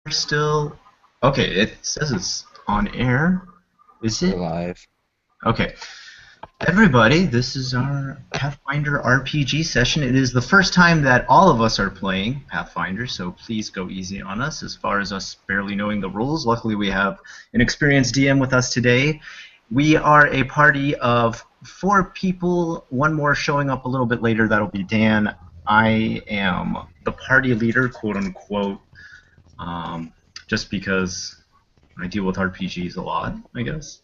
Still? Okay, it says it's on air. Is We're it? live. Okay. Everybody, this is our Pathfinder RPG session. It is the first time that all of us are playing Pathfinder, so please go easy on us as far as us barely knowing the rules. Luckily, we have an experienced DM with us today. We are a party of 4 people, one more showing up a little bit later. That'll be Dan. I am the party leader, quote unquote, um, just because I deal with RPGs a lot, I guess.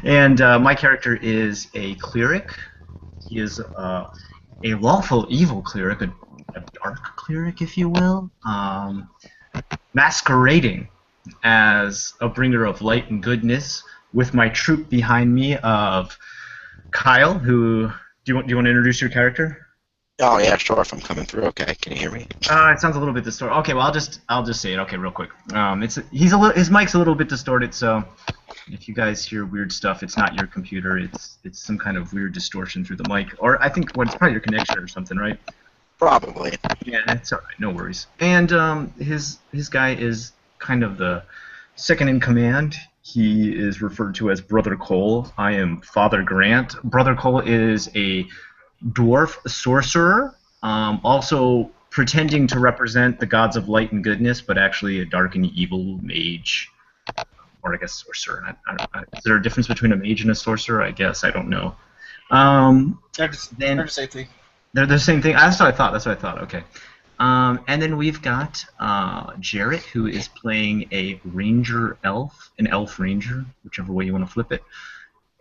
And my character is a cleric. He is a lawful evil cleric, a dark cleric, if you will, masquerading as a bringer of light and goodness with my troop behind me of Kyle, who... Do you want to introduce your character? Oh yeah, sure. If I'm coming through, okay. Can you hear me? It sounds a little bit distorted. Okay, well I'll just say it. Okay, real quick. His mic's a little bit distorted, so if you guys hear weird stuff, it's not your computer. It's some kind of weird distortion through the mic, or I think it's probably your connection or something, right? Probably. Yeah, it's all right. No worries. And his guy is kind of the second in command. He is referred to as Brother Cole. I am Father Grant. Brother Cole is a dwarf sorcerer, also pretending to represent the gods of light and goodness, but actually a dark and evil mage, or I guess sorcerer. Is there a difference between a mage and a sorcerer? I guess I don't know. They're Then the same thing. they're the same thing. That's what I thought. That's what I thought. Okay. And then we've got Jarrett, who is playing a ranger elf, an elf ranger, whichever way you want to flip it.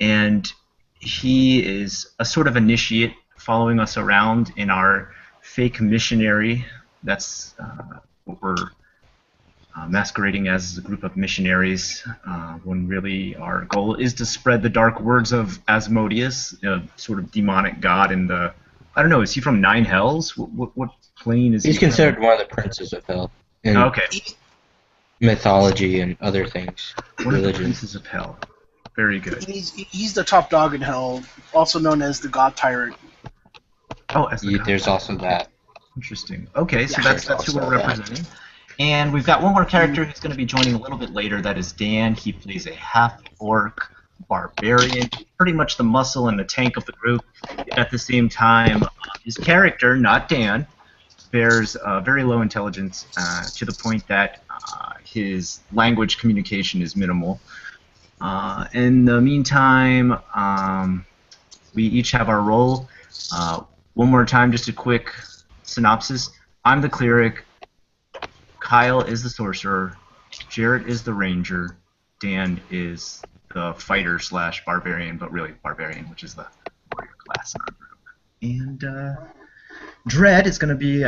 And he is a sort of initiate following us around in our fake missionary. That's what we're masquerading as a group of missionaries, when really our goal is to spread the dark words of Asmodeus, a sort of demonic god in the... I don't know, is he from Nine Hells? What plane is he He's from? considered one of the princes of hell in Okay, mythology and other things, one of the religion. princes of hell. Very good. He's the top dog in hell, also known as the God Tyrant. Oh, as the god. There's also that. Interesting. Okay, so Yeah, that's who we're also that. representing. And we've got one more character who's going to be joining a little bit later. That is Dan. He plays a half-orc barbarian, pretty much the muscle and the tank of the group. At the same time, his character, not Dan, bears very low intelligence, to the point that his language communication is minimal. In the meantime, we each have our role. One more time, just a quick synopsis. I'm the cleric. Kyle is the sorcerer. Jarrett is the ranger. Dan is the fighter slash barbarian, but really barbarian, which is the warrior class in our group. And Dread is going to be,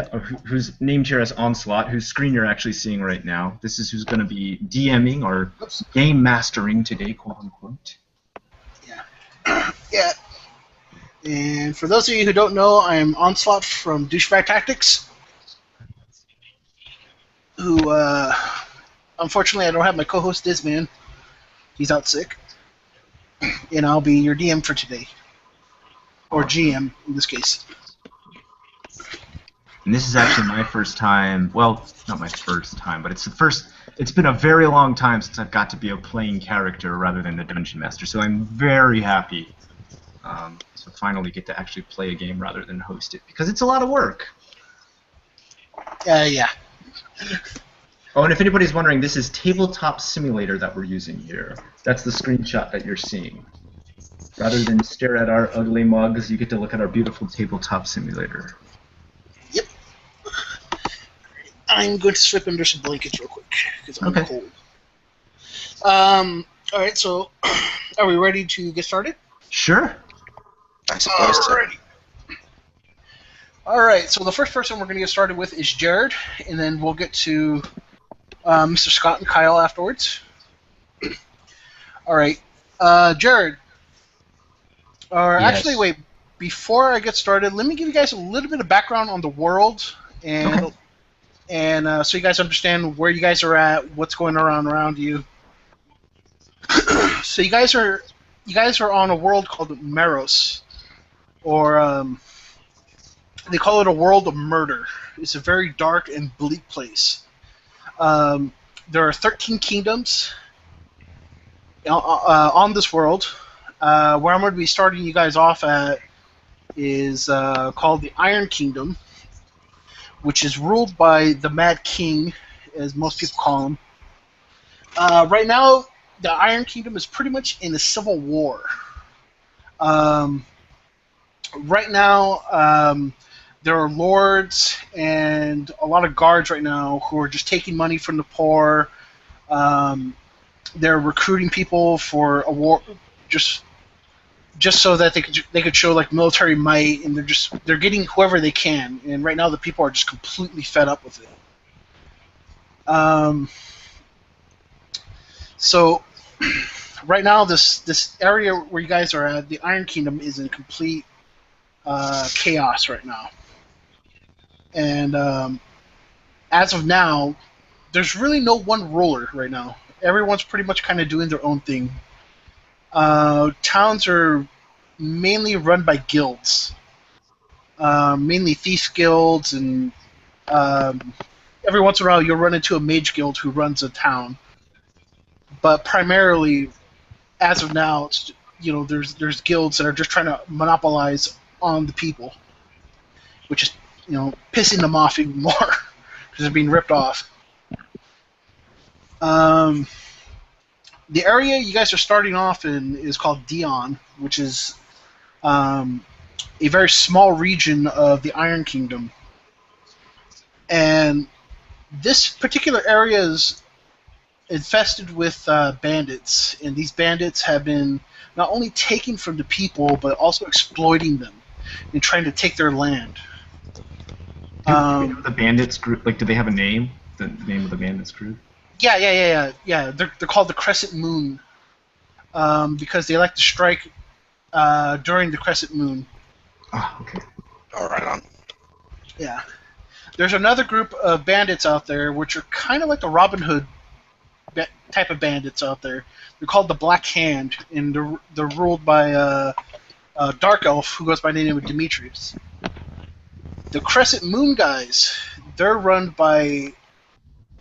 who's named here as Onslaught, whose screen you're actually seeing right now. This is who's going to be DMing or game mastering today, quote unquote. Yeah. Yeah. And for those of you who don't know, I'm Onslaught from Douchebag Tactics, who, unfortunately, I don't have my co-host Disman. He's out sick. And I'll be your DM for today. Or GM, in this case. And this is actually my first time, well, not my first time, but it's been a very long time since I've got to be a playing character rather than the Dungeon Master, so I'm very happy to finally get to actually play a game rather than host it, because it's a lot of work. Yeah. Oh, and if anybody's wondering, this is Tabletop Simulator that we're using here. That's the screenshot that you're seeing. Rather than stare at our ugly mugs, you get to look at our beautiful Tabletop Simulator. Yep. I'm going to slip under some blankets real quick, because I'm cold. Alright, so are we ready to get started? Sure. I suppose so. Alrighty. Alright, so the first person we're going to get started with is Jared, and then we'll get to Mr. Scott and Kyle afterwards. Alright, Jared. Or Yes. actually, wait, before I get started, let me give you guys a little bit of background on the world, and so you guys understand where you guys are at, what's going on around you. So you guys are on a world called Meros, or they call it a world of murder. It's a very dark and bleak place. There are 13 kingdoms on this world. Where I'm going to be starting you guys off at is called the Iron Kingdom, which is ruled by the Mad King, as most people call him. Right now, the Iron Kingdom is pretty much in a civil war. Right now, there are lords and a lot of guards right now who are just taking money from the poor. They're recruiting people for a war, just so that they could show like military might, and they're getting whoever they can. And right now, the people are just completely fed up with it. So right now, this area where you guys are at, the Iron Kingdom, is in complete chaos right now. And as of now, there's really no one ruler right now. Everyone's pretty much kind of doing their own thing. Towns are mainly run by guilds, mainly thief guilds, and every once in a while you'll run into a mage guild who runs a town. But primarily, as of now, it's, there's guilds that are just trying to monopolize on the people, which is pissing them off even more because they're being ripped off. The area you guys are starting off in is called Dion, which is a very small region of the Iron Kingdom. And this particular area is infested with bandits, and these bandits have been not only taking from the people, but also exploiting them and trying to take their land. Do we know the bandits group? Like, do they have a name? The name of the bandits group? Yeah. They're called the Crescent Moon because they like to strike during the Crescent Moon. Ah, okay. All right, on. Yeah. There's another group of bandits out there which are kind of like the Robin Hood type of bandits out there. They're called the Black Hand, and they're ruled by a dark elf who goes by the name of Demetrius. The Crescent Moon guys, they're run by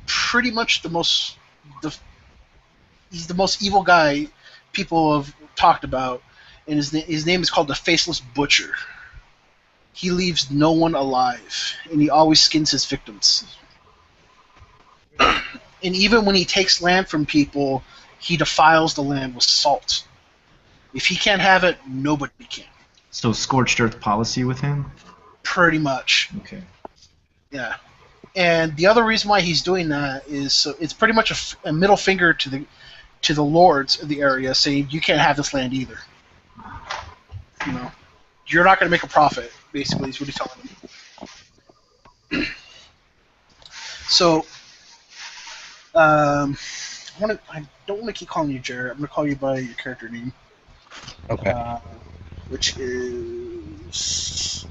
pretty much he's the most evil guy people have talked about, and his name is called the Faceless Butcher. He leaves no one alive, and he always skins his victims. And even when he takes land from people, he defiles the land with salt. If he can't have it, nobody can. So scorched earth policy with him? Pretty much. Okay. Yeah. And the other reason why he's doing that is so it's pretty much a middle finger to the lords of the area, saying you can't have this land either. You're not going to make a profit. Basically, is what he's telling them. So, I don't want to keep calling you Jared. I'm going to call you by your character name. Okay. Which is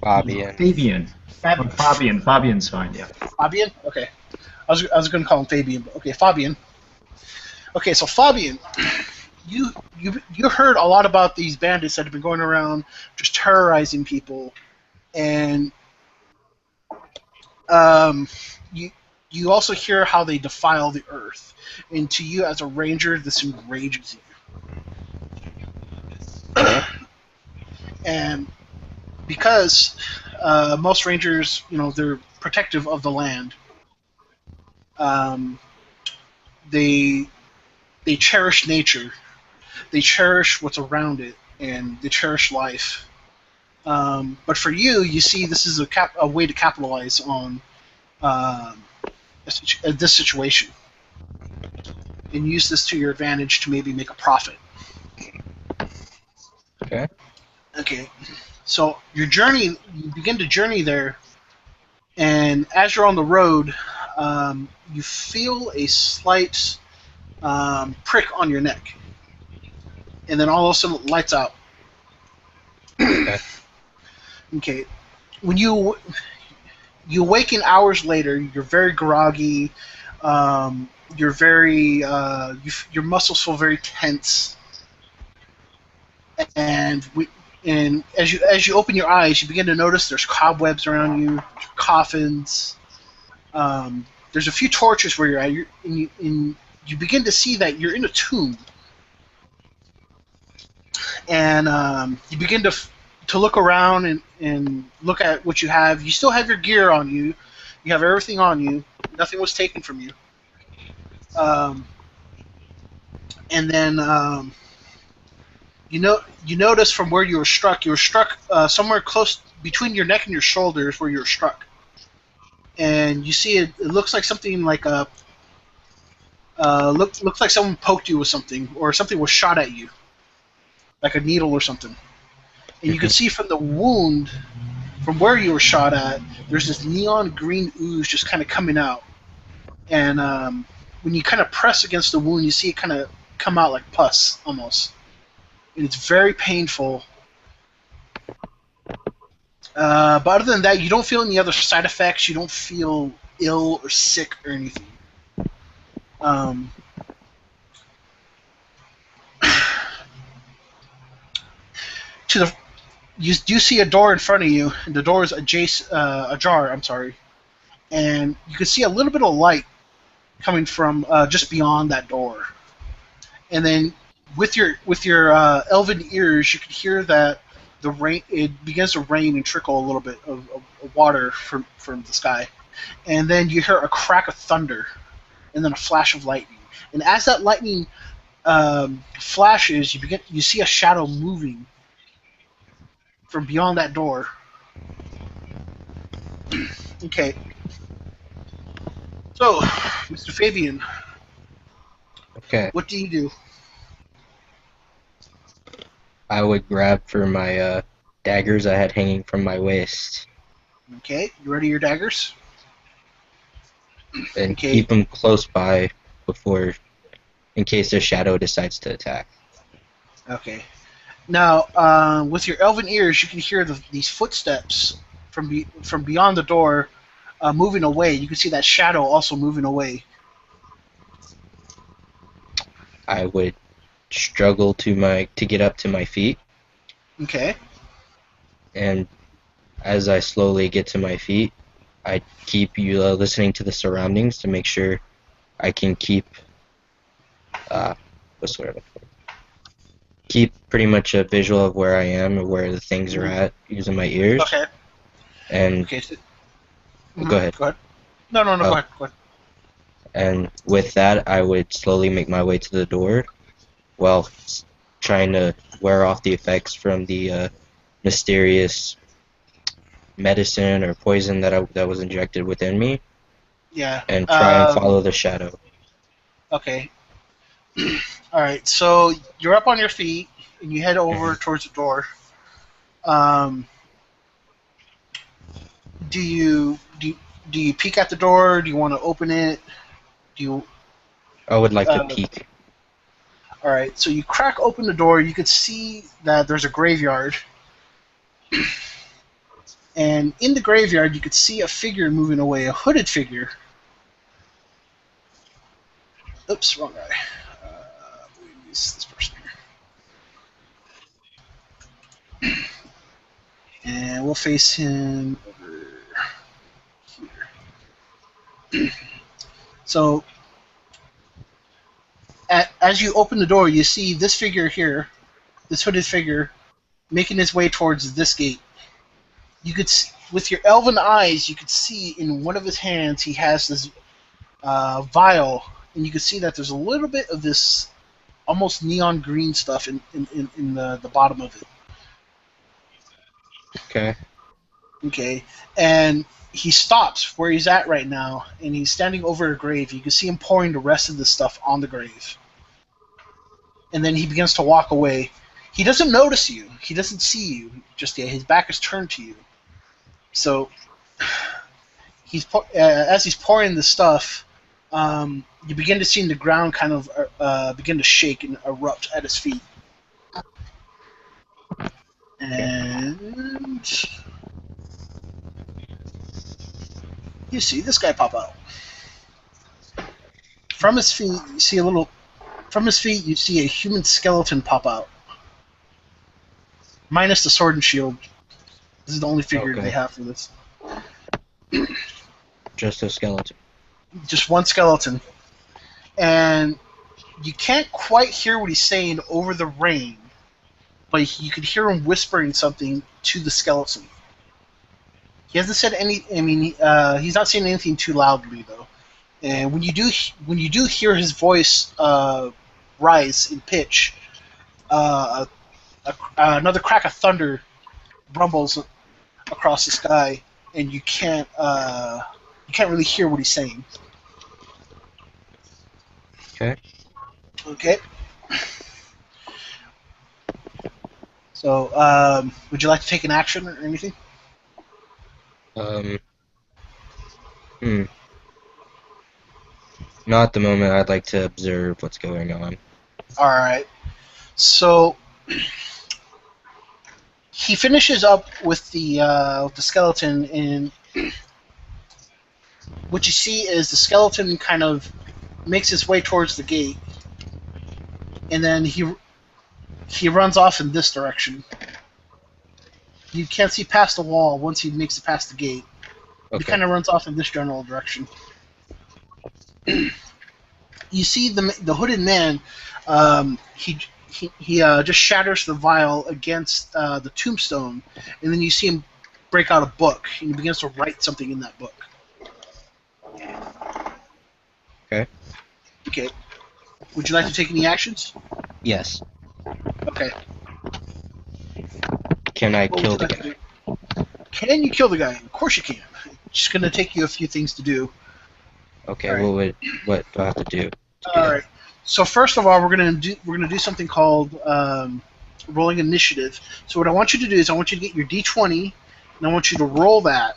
Fabian. Fabian. Fabian. Fabian. Fabian's fine, yeah. Fabian? Okay. I was going to call him Fabian, but okay, Fabian. Okay, so Fabian, you heard a lot about these bandits that have been going around just terrorizing people, and you also hear how they defile the earth. And to you, as a ranger, this enrages you. And because most rangers, they're protective of the land, they cherish nature, they cherish what's around it, and they cherish life. But for you, you see this is a way to capitalize on this situation, and use this to your advantage to maybe make a profit. Okay. Okay, so you begin to journey there, and as you're on the road, you feel a slight prick on your neck, and then all of a sudden it lights out. Okay. Okay, when you awaken hours later, you're very groggy. You're very your muscles feel very tense, and as you open your eyes, you begin to notice there's cobwebs around you, coffins. there's a few torches where you're at, and you begin to see that you're in a tomb, and you begin to look around and look at what you have. You still have your gear on you. You have everything on you. Nothing was taken from you. And then you notice from where you were struck. You were struck somewhere close between your neck and your shoulders, where you were struck. And you see it looks like something like a looks like someone poked you with something, or something was shot at you, like a needle or something. And you can see from the wound, from where you were shot at, there's this neon green ooze just kind of coming out. And when you kind of press against the wound, you see it kind of come out like pus, almost. And it's very painful. But other than that, you don't feel any other side effects. You don't feel ill or sick or anything. You do see a door in front of you, and the door is ajar. I'm sorry, and you can see a little bit of light coming from just beyond that door. And then with your elven ears, you can hear that the rain. It begins to rain and trickle a little bit of water from the sky, and then you hear a crack of thunder, and then a flash of lightning. And as that lightning flashes, you see a shadow moving from beyond that door. Okay. So, Mr. Fabian, Okay. what do you do? I would grab for my daggers I had hanging from my waist Okay, you ready your daggers? and Okay. keep them close by before, in case the shadow decides to attack. Okay. Now, with your elven ears, you can hear these footsteps from beyond the door moving away. You can see that shadow also moving away. I would struggle to get up to my feet, Okay. and as I slowly get to my feet, I keep listening to the surroundings to make sure I can keep what's the word? Keep pretty much a visual of where I am or where the things are at using my ears. Okay. And Okay. So, Go ahead. Go ahead. No, Oh. go ahead. Go ahead. And with that, I would slowly make my way to the door while trying to wear off the effects from the mysterious medicine or poison that was injected within me, Yeah. and try and follow the shadow. Okay. All right. So you're up on your feet and you head over towards the door. Do you peek at the door? Do you want to open it? Do you? I would like to peek. All right. So you crack open the door. You could see that there's a graveyard, and in the graveyard you could see a figure moving away, a hooded figure. Oops, wrong guy. Use this person here. And we'll face him over here. So, as you open the door, you see this figure here, this hooded figure, making his way towards this gate. You could, with your elven eyes, you could see in one of his hands he has this vial, and you can see that there's a little bit of this almost neon green stuff in the bottom of it. Okay. Okay, and he stops where he's at right now, and he's standing over a grave. You can see him pouring the rest of the stuff on the grave. And then he begins to walk away. He doesn't notice you. He doesn't see you just yet. His back is turned to you. So, as he's pouring the stuff, you begin to see the ground kind of begin to shake and erupt at his feet. And you see this guy pop out. From his feet, you see you see a human skeleton pop out. Minus the sword and shield. This is the only figure Okay. they have for this. Just a skeleton. just one skeleton, and you can't quite hear what he's saying over the rain, but you could hear him whispering something to the skeleton. He hasn't said any. I mean, he's not saying anything too loudly though. And when you do hear his voice rise in pitch, another crack of thunder rumbles across the sky, and you can't really hear what he's saying. Okay. Okay. So, would you like to take an action or anything? Not at the moment. I'd like to observe what's going on. All right. So he finishes up with the skeleton, and what you see is the skeleton kind of makes its way towards the gate, and then he runs off in this direction. You can't see past the wall once he makes it past the gate. He Okay. kind of runs off in this general direction. You see the hooded man. He just shatters the vial against the tombstone, and then you see him break out a book, and he begins to write something in that book. Okay. Okay. Would you like to take any actions? Yes. Okay. Can I What kill would the you like guy? to do? Can you kill the guy? Of course you can. It's just going to take you a few things to do. Okay. All right. What do I have to do? All right. So first of all, we're gonna do something called rolling initiative. So what I want you to do is I want you to get your D20, and I want you to roll that,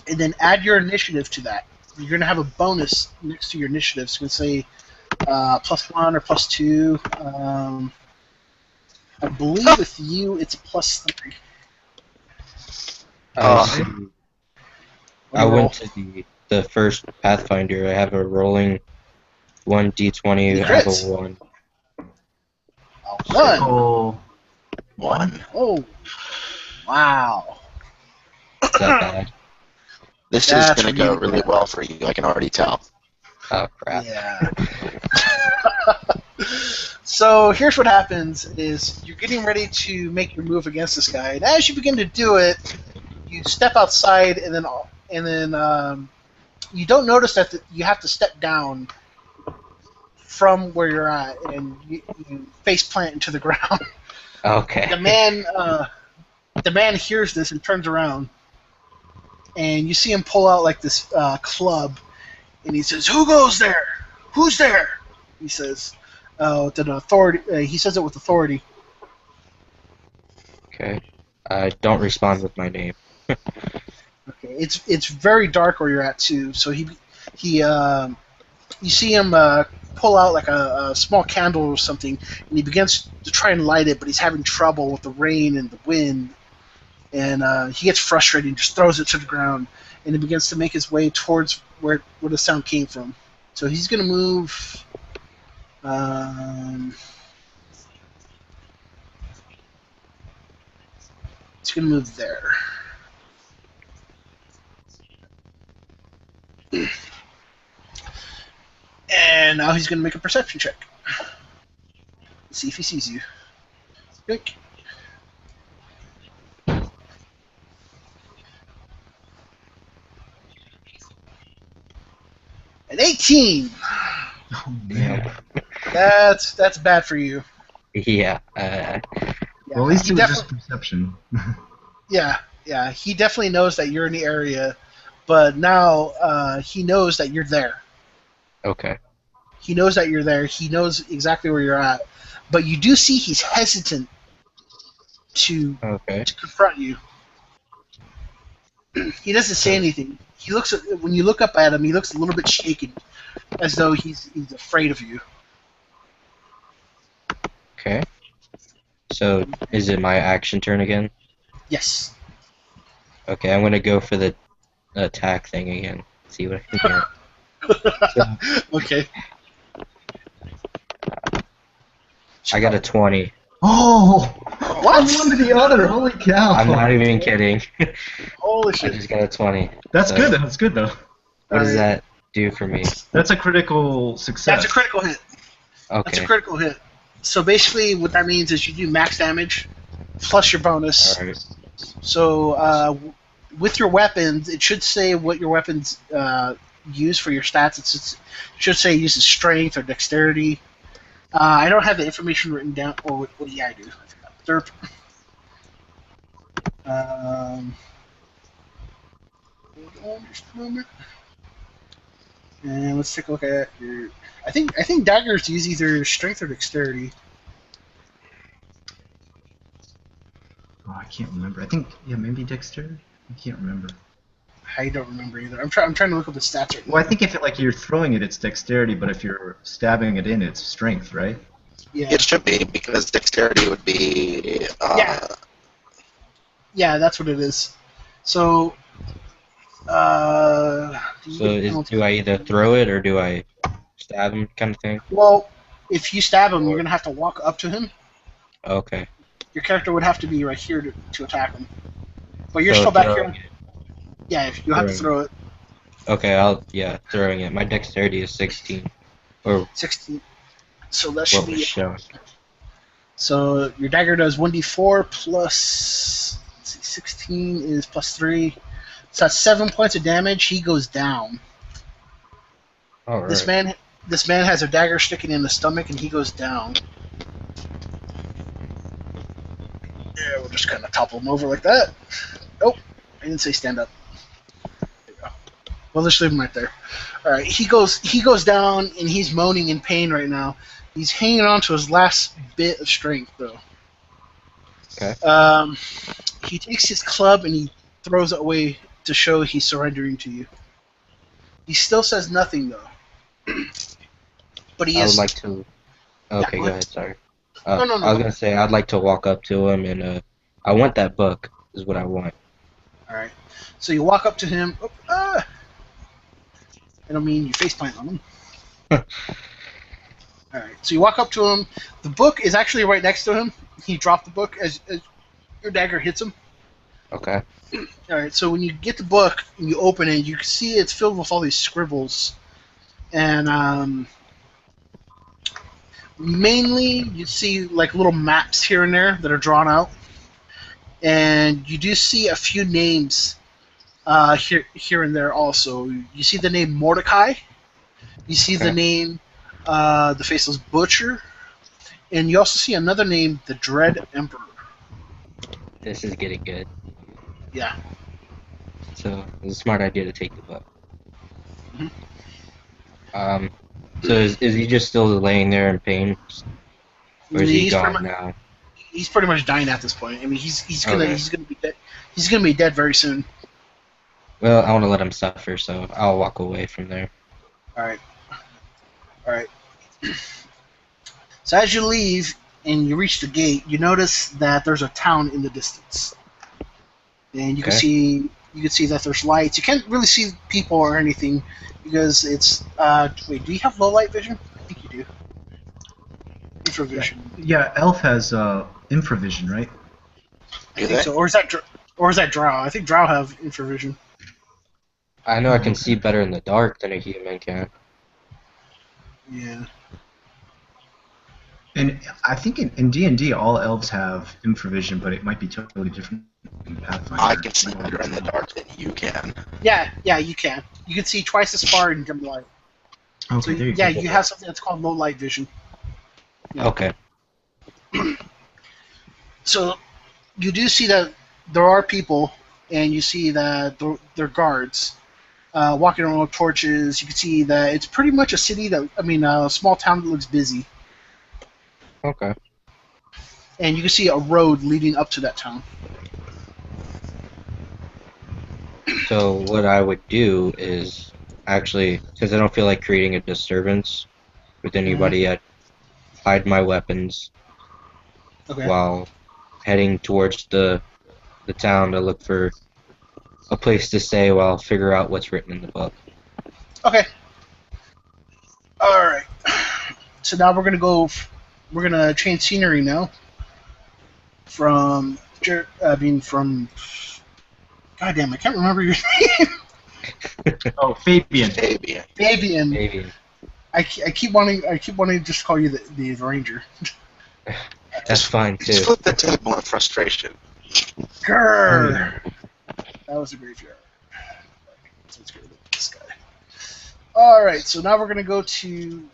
and then add your initiative to that. You're gonna have a bonus next to your initiative. So it's gonna say +1 or +2. I believe with you it's +3. I Roll. went to the first Pathfinder. I have a rolling 1d20. Any I have a crits? 1. One. Oh, 1. Oh, wow. Is that bad? This is That's going to go really really bad. well for you, I can already tell. Oh crap. Yeah. So here's what happens: is you're getting ready to make your move against this guy, and as you begin to do it, you step outside, and then you don't notice that you have to step down from where you're at, and you face plant into the ground. Okay. The man hears this and turns around, and you see him pull out like this club, and he says, "Who goes there? Who's there?" He says, with an authority. He says it with authority. Okay. I don't respond with my name. Okay, it's very dark where you're at too. So you see him pull out like a small candle or something, and he begins to try and light it, but he's having trouble with the rain and the wind, and he gets frustrated and just throws it to the ground, and he begins to make his way towards where the sound came from. So he's gonna move. He's gonna move there. And now he's gonna make a perception check. See if he sees you. Yoink. An 18. oh man. That's bad for you. Yeah. Yeah, Well, at least he it was just definitely- perception. yeah. He definitely knows that you're in the area, but now he knows that you're there. Okay. He knows that you're there. He knows exactly where you're at, but you do see he's hesitant to Okay. confront you. He doesn't say anything. He looks when you look up at him. He looks a little bit shaken, as though he's afraid of you. Okay. So is it my action turn again? Yes. Okay, I'm gonna go for the attack thing again. See what I can get. Okay. I got a 20. Oh! What? From one to the other. Holy cow! I'm not even kidding. Holy I shit. just got a 20. That's So, good. That's good though. What is Alright. that? do for me? That's a critical success. That's a critical hit. That's Okay. a critical hit. So basically, what that means is you do max damage plus your bonus. All right. So with your weapons, it should say what your weapons use for your stats. It should say it uses strength or dexterity. I don't have the information written down. Or what do I do? Derp. Hold on just a moment. And let's take a look at your. I think daggers use either strength or dexterity. Oh, I can't remember. I think maybe Dexter. I can't remember. I don't remember either. I'm trying to look up the stats right now. Well, I think if you're throwing it, it's dexterity, but if you're stabbing it in, it's strength, right? Yeah. It should be, because dexterity would be... Yeah. Yeah, that's what it is. So, Do I either throw it or do I stab him, kind of thing? well, if you stab him, you're gonna have to walk up to him. Okay. Your character would have to be right here to attack him. But you're So still back throwing here. Yeah, you'll have to throw it. Okay, throwing it. My dexterity is 16. Or 16. So that should what was be. shown. So your dagger does 1d4 plus. Let's see, 16 is plus 3. So that's 7 points of damage. He goes down. All right. This man has a dagger sticking in the stomach, and he goes down. Yeah, we'll just kind of topple him over like that. Nope, I didn't say stand up. There you go. Well, let's leave him right there. All right, he goes down, and he's moaning in pain right now. He's hanging on to his last bit of strength, though. Okay. He takes his club and he throws it away to show he's surrendering to you. He still says nothing, though. But he I is. would like to. Okay, Yeah, go ahead. Sorry. No. I was gonna say I'd like to walk up to him and I want that book. Is what I want. All right. So you walk up to him. I don't mean you face plant on him. All right. So you walk up to him. The book is actually right next to him. He dropped the book as your dagger hits him. Okay. All right. So when you get the book and you open it, you can see it's filled with all these scribbles, and mainly you see like little maps here and there that are drawn out, and you do see a few names here and there also. You see the name Mordecai. You see the name, the Faceless Butcher, and you also see another name, the Dread Emperor. This is getting good. Yeah. So it's a smart idea to take the book. Mhm. So is he just still laying there in pain, or is he He's gone now? He's pretty much dying at this point. I mean, he's gonna Okay. he's gonna be dead. He's gonna be dead very soon. Well, I want to let him suffer, so I'll walk away from there. All right. So as you leave and you reach the gate, you notice that there's a town in the distance, and you can see that there's lights. You can't really see people or anything because it's. Wait, do you have low light vision? I think you do. Infravision. Yeah, Elf has infravision, right? I think so. Or is that Drow? I think Drow have infravision. I know I can see better in the dark than a human can. Yeah. And I think in D&D all elves have infravision, but it might be totally different in Pathfinder. I can see better in the dark than you can. Yeah, you can. You can see twice as far in dim light. Okay, So there you yeah, go. you have something that's called low light vision. Yeah. Okay. So you do see that there are people, and you see that they're guards walking around with torches. You can see that it's pretty much a city a small town that looks busy, Okay. and you can see a road leading up to that town. So what I would do is actually, because I don't feel like creating a disturbance with anybody, I'd hide my weapons Okay. while heading towards the town to look for a place to stay while I figure out what's written in the book. Okay. All right. So now we're gonna change scenery now. From. God damn, I can't remember your name. Oh, Fabian. Fabian. Fabian. Maybe. I keep wanting to just call you the Ranger. That's fine Just too. flip the table in frustration. Grrr. That was a graveyard. So let's get rid of this guy. All right, so now we're gonna go to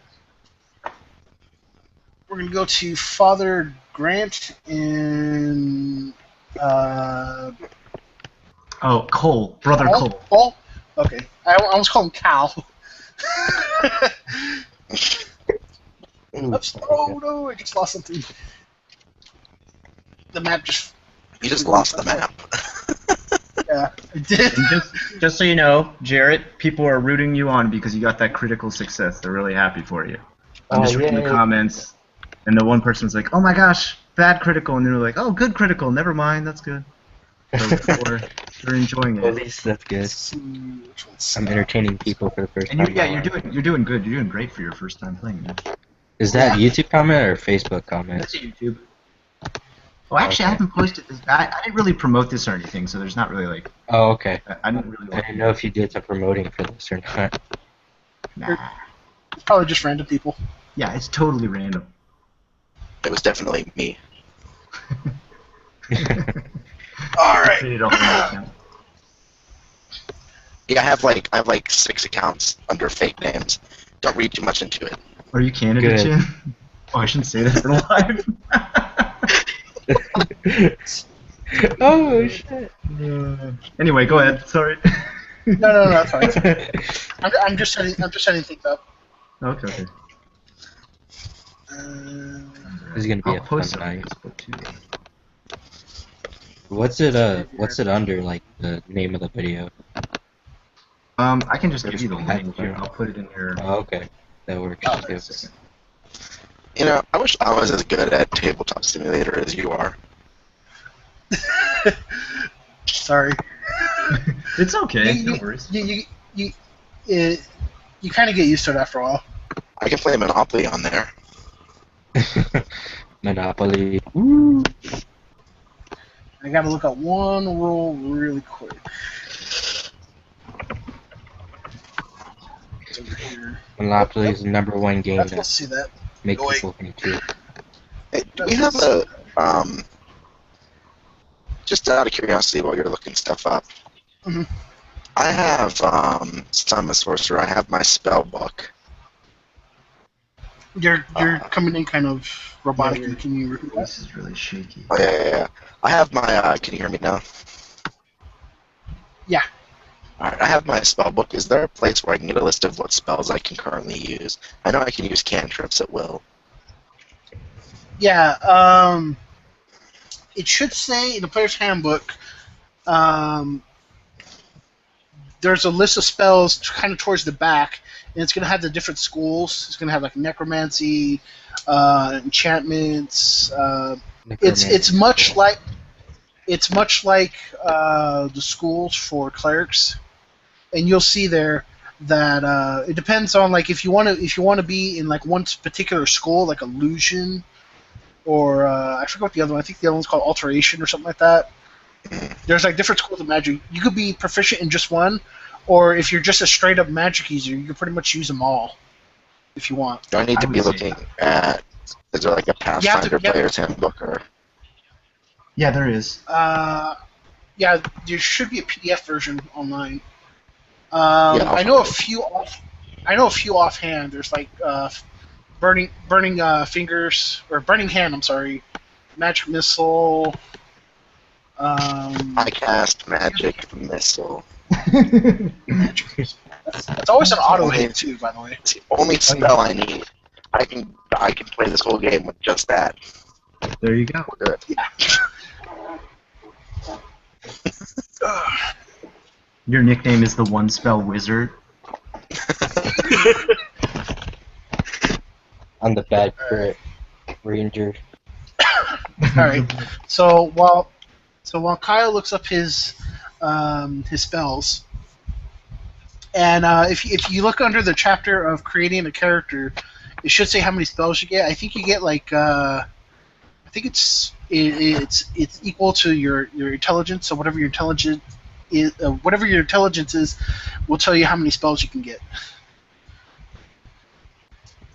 Father Grant and Oh, Cole, brother Cole. Cole. Okay, I almost call him Cal. Oops. Oh no, I just lost something. The map just. You just lost the map. Yeah, I did. And just so you know, Jarrett, people are rooting you on because you got that critical success. They're really happy for you. I'm just reading the yay. comments, and the one person's like, "Oh my gosh, bad critical," and they're like, "Oh, good critical. Never mind, that's good." So they're enjoying At it. least that's good. Let's see which one's I'm entertaining people for the first And time. you're doing good. You're doing great for your first time playing, man. Is that Yeah. YouTube comment or Facebook comment? That's YouTube. Oh, actually, I Okay. haven't posted this. I didn't really promote this or anything, so there's not really like. Oh, okay. I didn't really. I didn't know if you did some promoting for this or not. Nah. It's probably just random people. Yeah, it's totally random. It was definitely me. All right. Created a whole account. Yeah, I have like 6 accounts under fake names. Don't read too much into it. Are you Canada, Good. Chin? Oh, I shouldn't say that. We're live. Oh shit. Anyway, go ahead. Sorry. No, it's fine. I'm just setting things up. Okay. This is gonna be I'll a fun post it on night. Facebook too. What's it under, like the name of the video? I can just give you the link here. I'll put it in your. Oh, okay. That works Oh, too. You know, I wish I was as good at Tabletop Simulator as you are. Sorry. It's okay. You, No worries. you kind of get used to it after a while. I can play Monopoly on there. Monopoly. Woo. I gotta look at one rule really quick. It's over here. Monopoly is the #1 game Let's that see that. makes Wait. people think too. Hey, do we have a just out of curiosity while you're looking stuff up? Mhm. I have since I'm a sorcerer, I have my spell book. You're coming in kind of robotically. Yeah, Can you repeat that? This is really shaky. Oh yeah. I have my. Can you hear me now? Yeah. All right. I have my spell book. Is there a place where I can get a list of what spells I can currently use? I know I can use cantrips at will. Yeah. It should say in the player's handbook. There's a list of spells kind of towards the back, and it's going to have the different schools. It's going to have like necromancy, enchantments. It's much like the schools for clerics, and you'll see there that it depends on like if you want to be in like one particular school, like illusion, or I forget what the other one. I think the other one's called alteration or something like that. There's like different schools of magic. You could be proficient in just one, or if you're just a straight up magic user, you can pretty much use them all if you want. Do I need I to would be say- looking at? Is there like a Pathfinder yeah. player's handbook or? Yeah, there is. Yeah, there should be a PDF version online. I'll I know a find it. few offhand. There's like burning fingers or burning hand. I'm sorry, magic missile. I cast magic missile. It's always an auto hit too, by the way. It's the only spell I need. I can play this whole game with just that. There you go. We're good. Your nickname is the One Spell Wizard. I'm the bad crit ranger. All right. So while Kyle looks up his spells, and if you look under the chapter of creating a character, it should say how many spells you get. I think you get like I think it's equal to your intelligence, so whatever your intelligence whatever your intelligence is, will tell you how many spells you can get.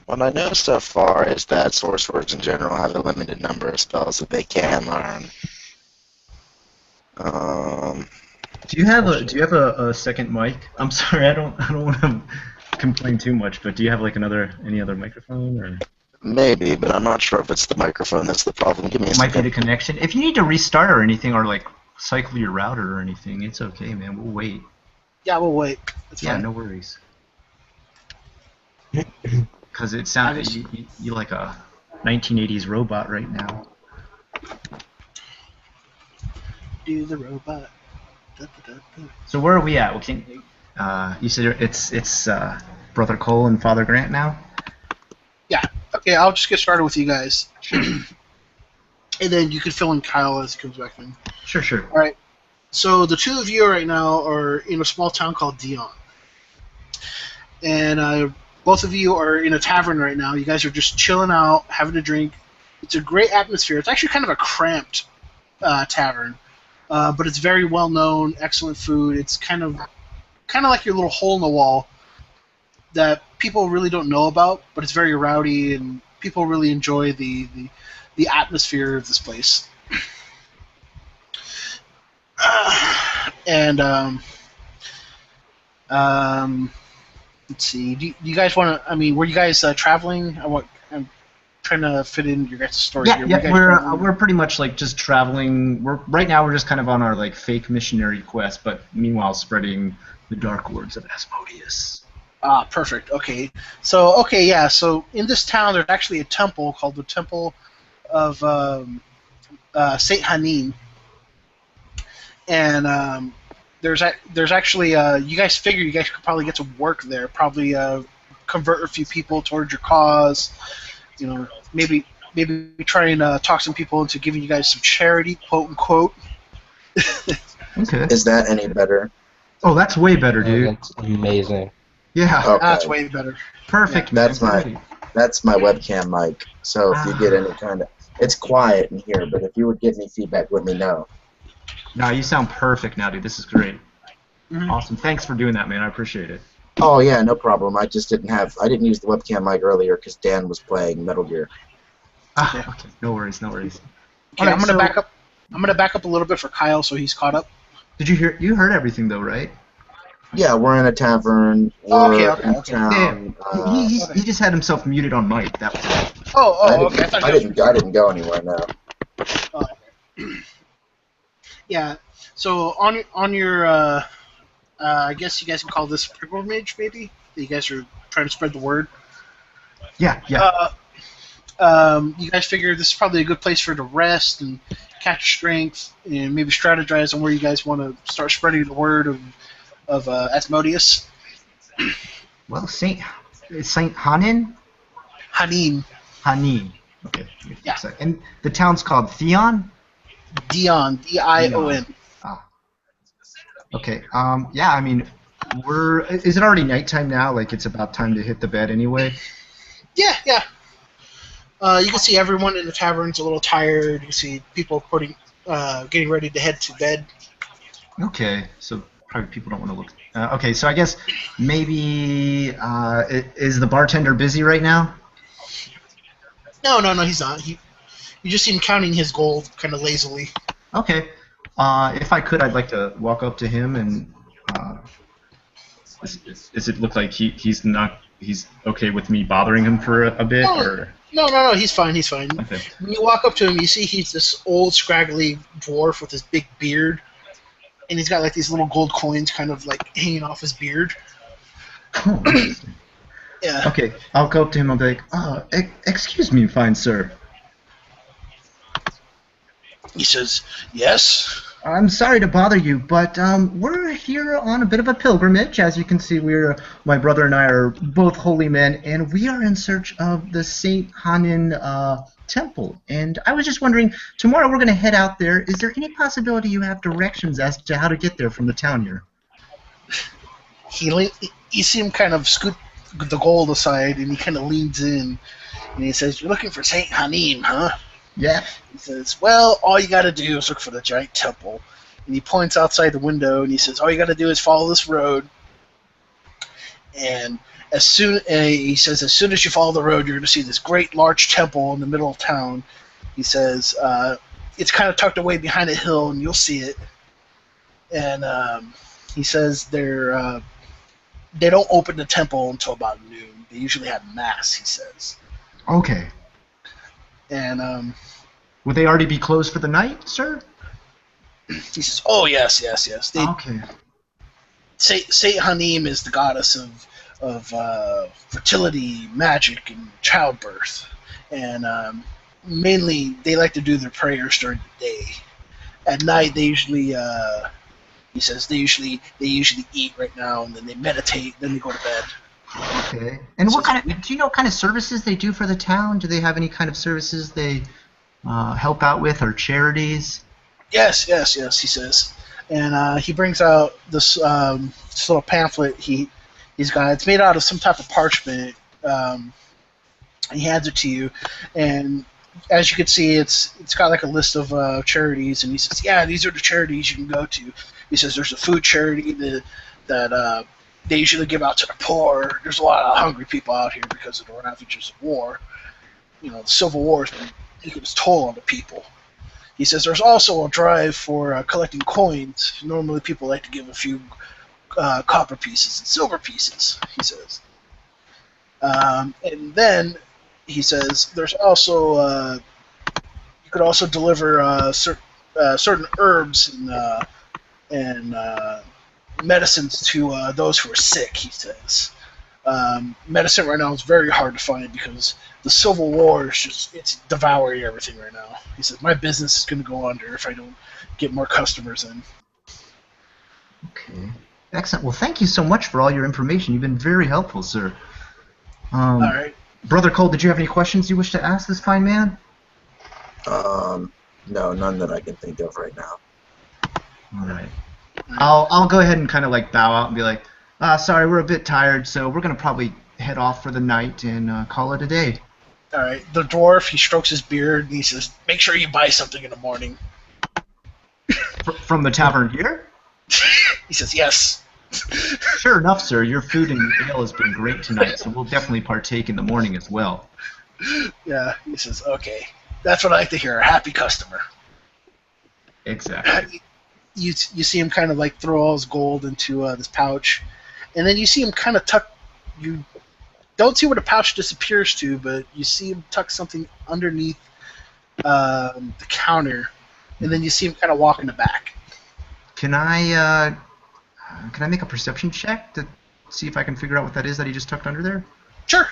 What I know so far is that sorcerers in general have a limited number of spells that they can learn. Do you have a second mic? I'm sorry, I don't want to complain too much, but do you have like any other microphone or? Maybe, but I'm not sure if it's the microphone that's the problem. Give me a It might be second. the connection. If you need to restart or anything, or like cycle your router or anything, it's okay, man. We'll wait. Yeah, we'll wait. That's Yeah, fine. no worries. Because it sounds you like a 1980s robot right now. Do the robot. Da, da, da, da. So where are we at? You said it's Brother Cole and Father Grant now. Yeah. Okay, I'll just get started with you guys, and then you can fill in Kyle as he comes back in. Sure. All right. So the two of you right now are in a small town called Dion, and both of you are in a tavern right now. You guys are just chilling out, having a drink. It's a great atmosphere. It's actually kind of a cramped tavern, but it's very well known. Excellent food. It's kind of like your little hole in the wall that people really don't know about, but it's very rowdy and people really enjoy the atmosphere of this place. Let's see. Do you guys want to? I mean, were you guys traveling? I'm trying to fit in your guys' story here. Yeah, we're pretty much like just traveling. Right now we're just kind of on our like fake missionary quest, but meanwhile spreading the dark words of Asmodeus. Ah, perfect. Okay. So in this town there's actually a temple called the Temple of Saint Hanin, and there's actually you guys figure you guys could probably get to work there, probably convert a few people towards your cause. You know, maybe try and talk some people into giving you guys some charity, quote unquote. Okay. Is that any better? Oh, that's way better, dude. That's amazing. Yeah. Okay. That's way better. Perfect. Yeah, man. that's my webcam mic. So if you get any kind of, it's quiet in here, but if you would give me feedback, let me know. No, you sound perfect now, dude. This is great. Mhm. Awesome. Thanks for doing that, man. I appreciate it. Oh yeah, no problem. I just didn't use the webcam mic earlier because Dan was playing Metal Gear. Okay. No worries. Okay, Alright, I'm gonna back up. I'm gonna back up a little bit for Kyle so he's caught up. Did you hear? You heard everything though, right? Yeah, we're in a tavern. Okay. In town. He just had himself muted on mic. That was it. Okay. I didn't go anywhere now. Yeah. So on your I guess you guys can call this pilgrimage, maybe. You guys are trying to spread the word. Yeah. You guys figure this is probably a good place for you to rest and catch strength, and maybe strategize on where you guys want to start spreading the word of Asmodeus. Well, Saint Hanin. Hanin. Okay. Yeah. And the town's called Theon. Dion. D-I-O-N. Ah. Okay. Yeah. I mean, Is it already nighttime now? Like it's about time to hit the bed anyway. Yeah. You can see everyone in the tavern's a little tired. You see people getting ready to head to bed. Okay. So probably people don't want to look. Okay. So I guess maybe is the bartender busy right now? No, he's not. You just see him counting his gold kind of lazily. Okay. If I could, I'd like to walk up to him and. Does it look like he's okay with me bothering him for a bit? Or? No, he's fine. Okay. When you walk up to him, you see he's this old, scraggly dwarf with his big beard, and he's got like these little gold coins kind of like hanging off his beard. Oh, interesting. Yeah. Okay, I'll go up to him and be like, excuse me, fine sir. He says, yes? I'm sorry to bother you, but we're here on a bit of a pilgrimage. As you can see, my brother and I are both holy men, and we are in search of the Saint Hanin temple. And I was just wondering, tomorrow we're going to head out there. Is there any possibility you have directions as to how to get there from the town here? You see him kind of scoot the gold aside, and he kind of leans in, and he says, "You're looking for Saint Hanin, huh?" Yeah. He says, "Well, all you got to do is look for the giant temple, and he points outside the window, and he says, all you got to do is follow this road, and he says, as soon as you follow the road, you're going to see this great large temple in the middle of town. He says, it's kind of tucked away behind a hill, and you'll see it. And he says they don't open the temple until about noon. They usually have mass, he says. Okay. And Would they already be closed for the night, sir? he says, oh, yes. Okay. Saint Hanim is the goddess of fertility, magic, and childbirth. And mainly, they like to do their prayers during the day. At night, they usually... he says they usually eat right now, and then they meditate, then they go to bed. Okay. And do you know what kind of services they do for the town? Do they have any kind of services they help out with, or charities? Yes, he says. And he brings out this little pamphlet he's got. It's made out of some type of parchment. He hands it to you, and as you can see, it's got like a list of charities, and he says, yeah, these are the charities you can go to. He says there's a food charity that they usually give out to the poor. There's a lot of hungry people out here because of the ravages of war. You know, the Civil War has been taking its toll on the people. He says there's also a drive for collecting coins. Normally people like to give a few copper pieces and silver pieces, he says. And then he says there's also you could also deliver certain herbs and medicines to those who are sick, he says. Medicine right now is very hard to find because the Civil War is it's devouring everything right now. He says, my business is going to go under if I don't get more customers in. Okay. Excellent. Well, thank you so much for all your information. You've been very helpful, sir. All right. Brother Cole, did you have any questions you wish to ask this fine man? No, none that I can think of right now. All right. I'll go ahead and kind of like bow out and be like, sorry, we're a bit tired, so we're going to probably head off for the night and call it a day. All right. The dwarf, he strokes his beard and he says, make sure you buy something in the morning. From the tavern here? He says, yes. Sure enough, sir. Your food and ale has been great tonight, so we'll definitely partake in the morning as well. Yeah, he says, okay. That's what I like to hear, a happy customer. Exactly. You see him kind of like throw all his gold into this pouch, and then you see him kind of tuck. You don't see where the pouch disappears to, but you see him tuck something underneath the counter, and then you see him kind of walk in the back. Can I make a perception check to see if I can figure out what that is that he just tucked under there? Sure.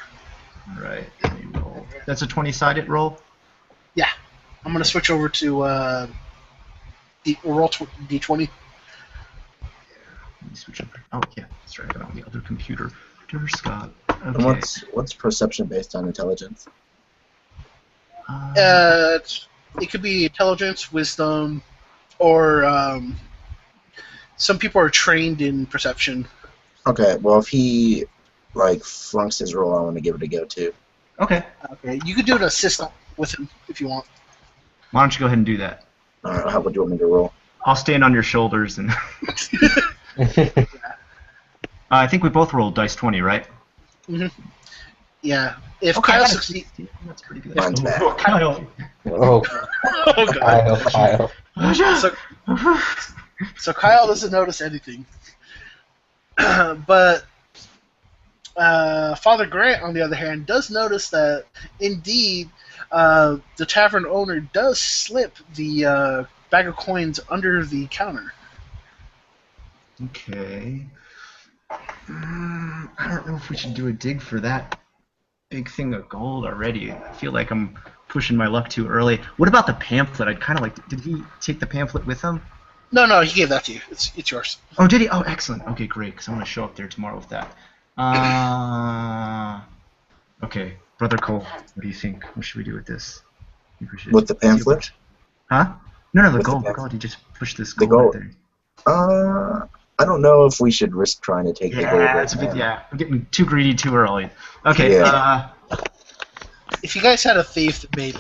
All right. Let me roll. That's a 20-sided roll? Yeah. I'm going to switch over to roll D20. Let me switch over. Oh, yeah. That's right. I got it on the other computer. Dear Scott. Okay. And what's perception based on intelligence? It could be intelligence, wisdom, or some people are trained in perception. Okay, well, if he flunks his roll, I want to give it a go too. Okay. Okay, you could do an assist with him if you want. Why don't you go ahead and do that? Alright, how would you want me to roll? I'll stand on your shoulders and... I think we both rolled dice 20, right? Mm-hmm. Yeah. If Okay, Kyle succeeds... That's pretty good. Mine's bad. Oh, Kyle. Oh, Oh, God. Kyle. So Kyle doesn't notice anything. But Father Grant, on the other hand, does notice that, indeed, the tavern owner does slip the bag of coins under the counter. Okay. I don't know if we should do a dig for that big thing of gold already. I feel like I'm pushing my luck too early. What about the pamphlet? I'd kind of like... Did he take the pamphlet with him? No, he gave that to you. It's yours. Oh, did he? Oh, excellent. Okay, great, because I'm going to show up there tomorrow with that. Okay, Brother Cole, what do you think? What should we do with this? With the pamphlet? Huh? No, the With the gold. The pamphlet? gold. You just push this The gold gold. right there. I don't know if we should risk trying to take the gold Yeah, right it's a bit, now. yeah. I'm getting too greedy too early. Okay, Yeah. If you guys had a thief, maybe.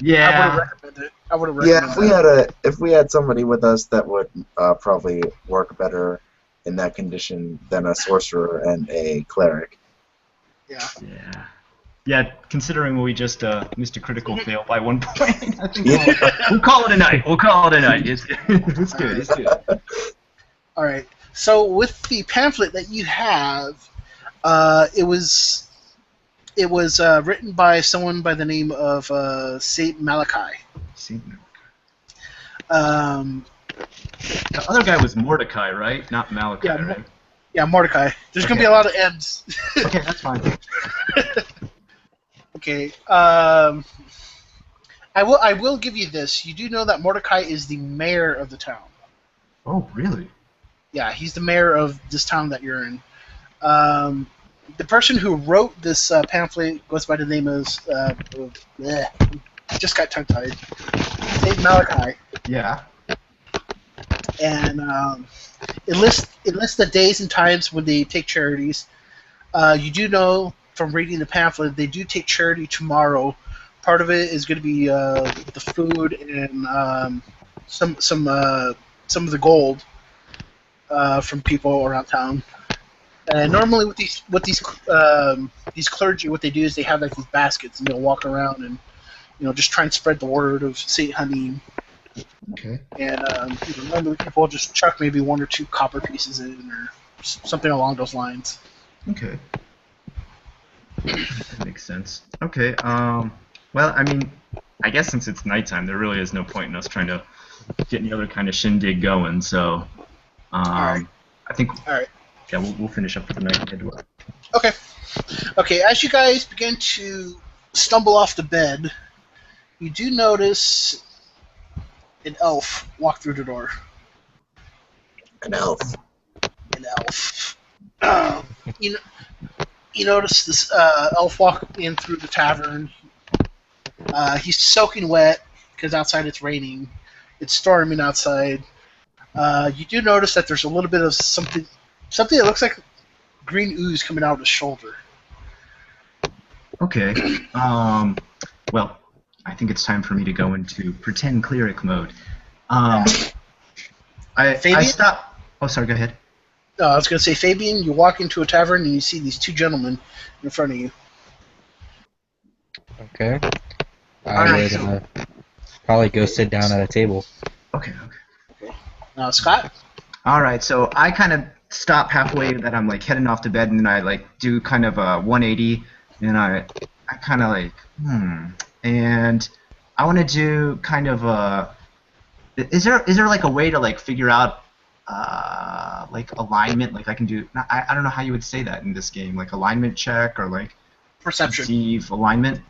Yeah. recommend it. I would have Yeah, recommended if we had somebody with us that would probably work better in that condition than a sorcerer and a cleric. Yeah. Yeah. Yeah, considering we just missed a critical fail by 1 point, I think we'll call it a night. We'll call it a night. It's good. It's good. All right. So with the pamphlet that you have, it was written by someone by the name of Saint Malachi. See, Um, the other guy was Mordecai, right? Not Malachi, Yeah, right? yeah, Mordecai. There's gonna be a lot of M's. Okay, that's fine. Okay. I will give you this. You do know that Mordecai is the mayor of the town. Oh, really? Yeah, he's the mayor of this town that you're in. The person who wrote this pamphlet goes by the name of I just got tongue-tied. Saint Malachi, Yeah. and it lists the days and times when they take charities. You do know from reading the pamphlet they do take charity tomorrow. Part of it is going to be the food and some of the gold from people around town. And normally with these clergy, what they do is they have like these baskets and they'll walk around and just try and spread the word of Saint Honey. Okay. And normally people will just chuck maybe 1 or 2 copper pieces in or something along those lines. Okay. That makes sense. Okay. Well, I mean, I guess since it's nighttime, there really is no point in us trying to get any other kind of shindig going. So, Alright. I think. All right. Yeah, we'll finish up for the night and head to work. Okay. Okay. As you guys begin to stumble off the bed, you do notice an elf walk through the door. An elf. An elf. You notice this elf walk in through the tavern. He's soaking wet because outside it's raining. It's storming outside. You do notice that there's a little bit of something that looks like green ooze coming out of his shoulder. Okay. Well, I think it's time for me to go into pretend cleric mode. I stop. Oh, sorry. Go ahead. I was going to say, Fabian, you walk into a tavern and you see these 2 gentlemen in front of you. Okay. I would probably go sit down at a table. Okay. Scott? All right. So I kind of stop halfway that I'm like heading off to bed, and then I like do kind of a 180, and I kind of like and I want to do kind of a. Is there like a way to like figure out like alignment? Like I can do. I don't know how you would say that in this game. Like alignment check or like Perception. perceive alignment.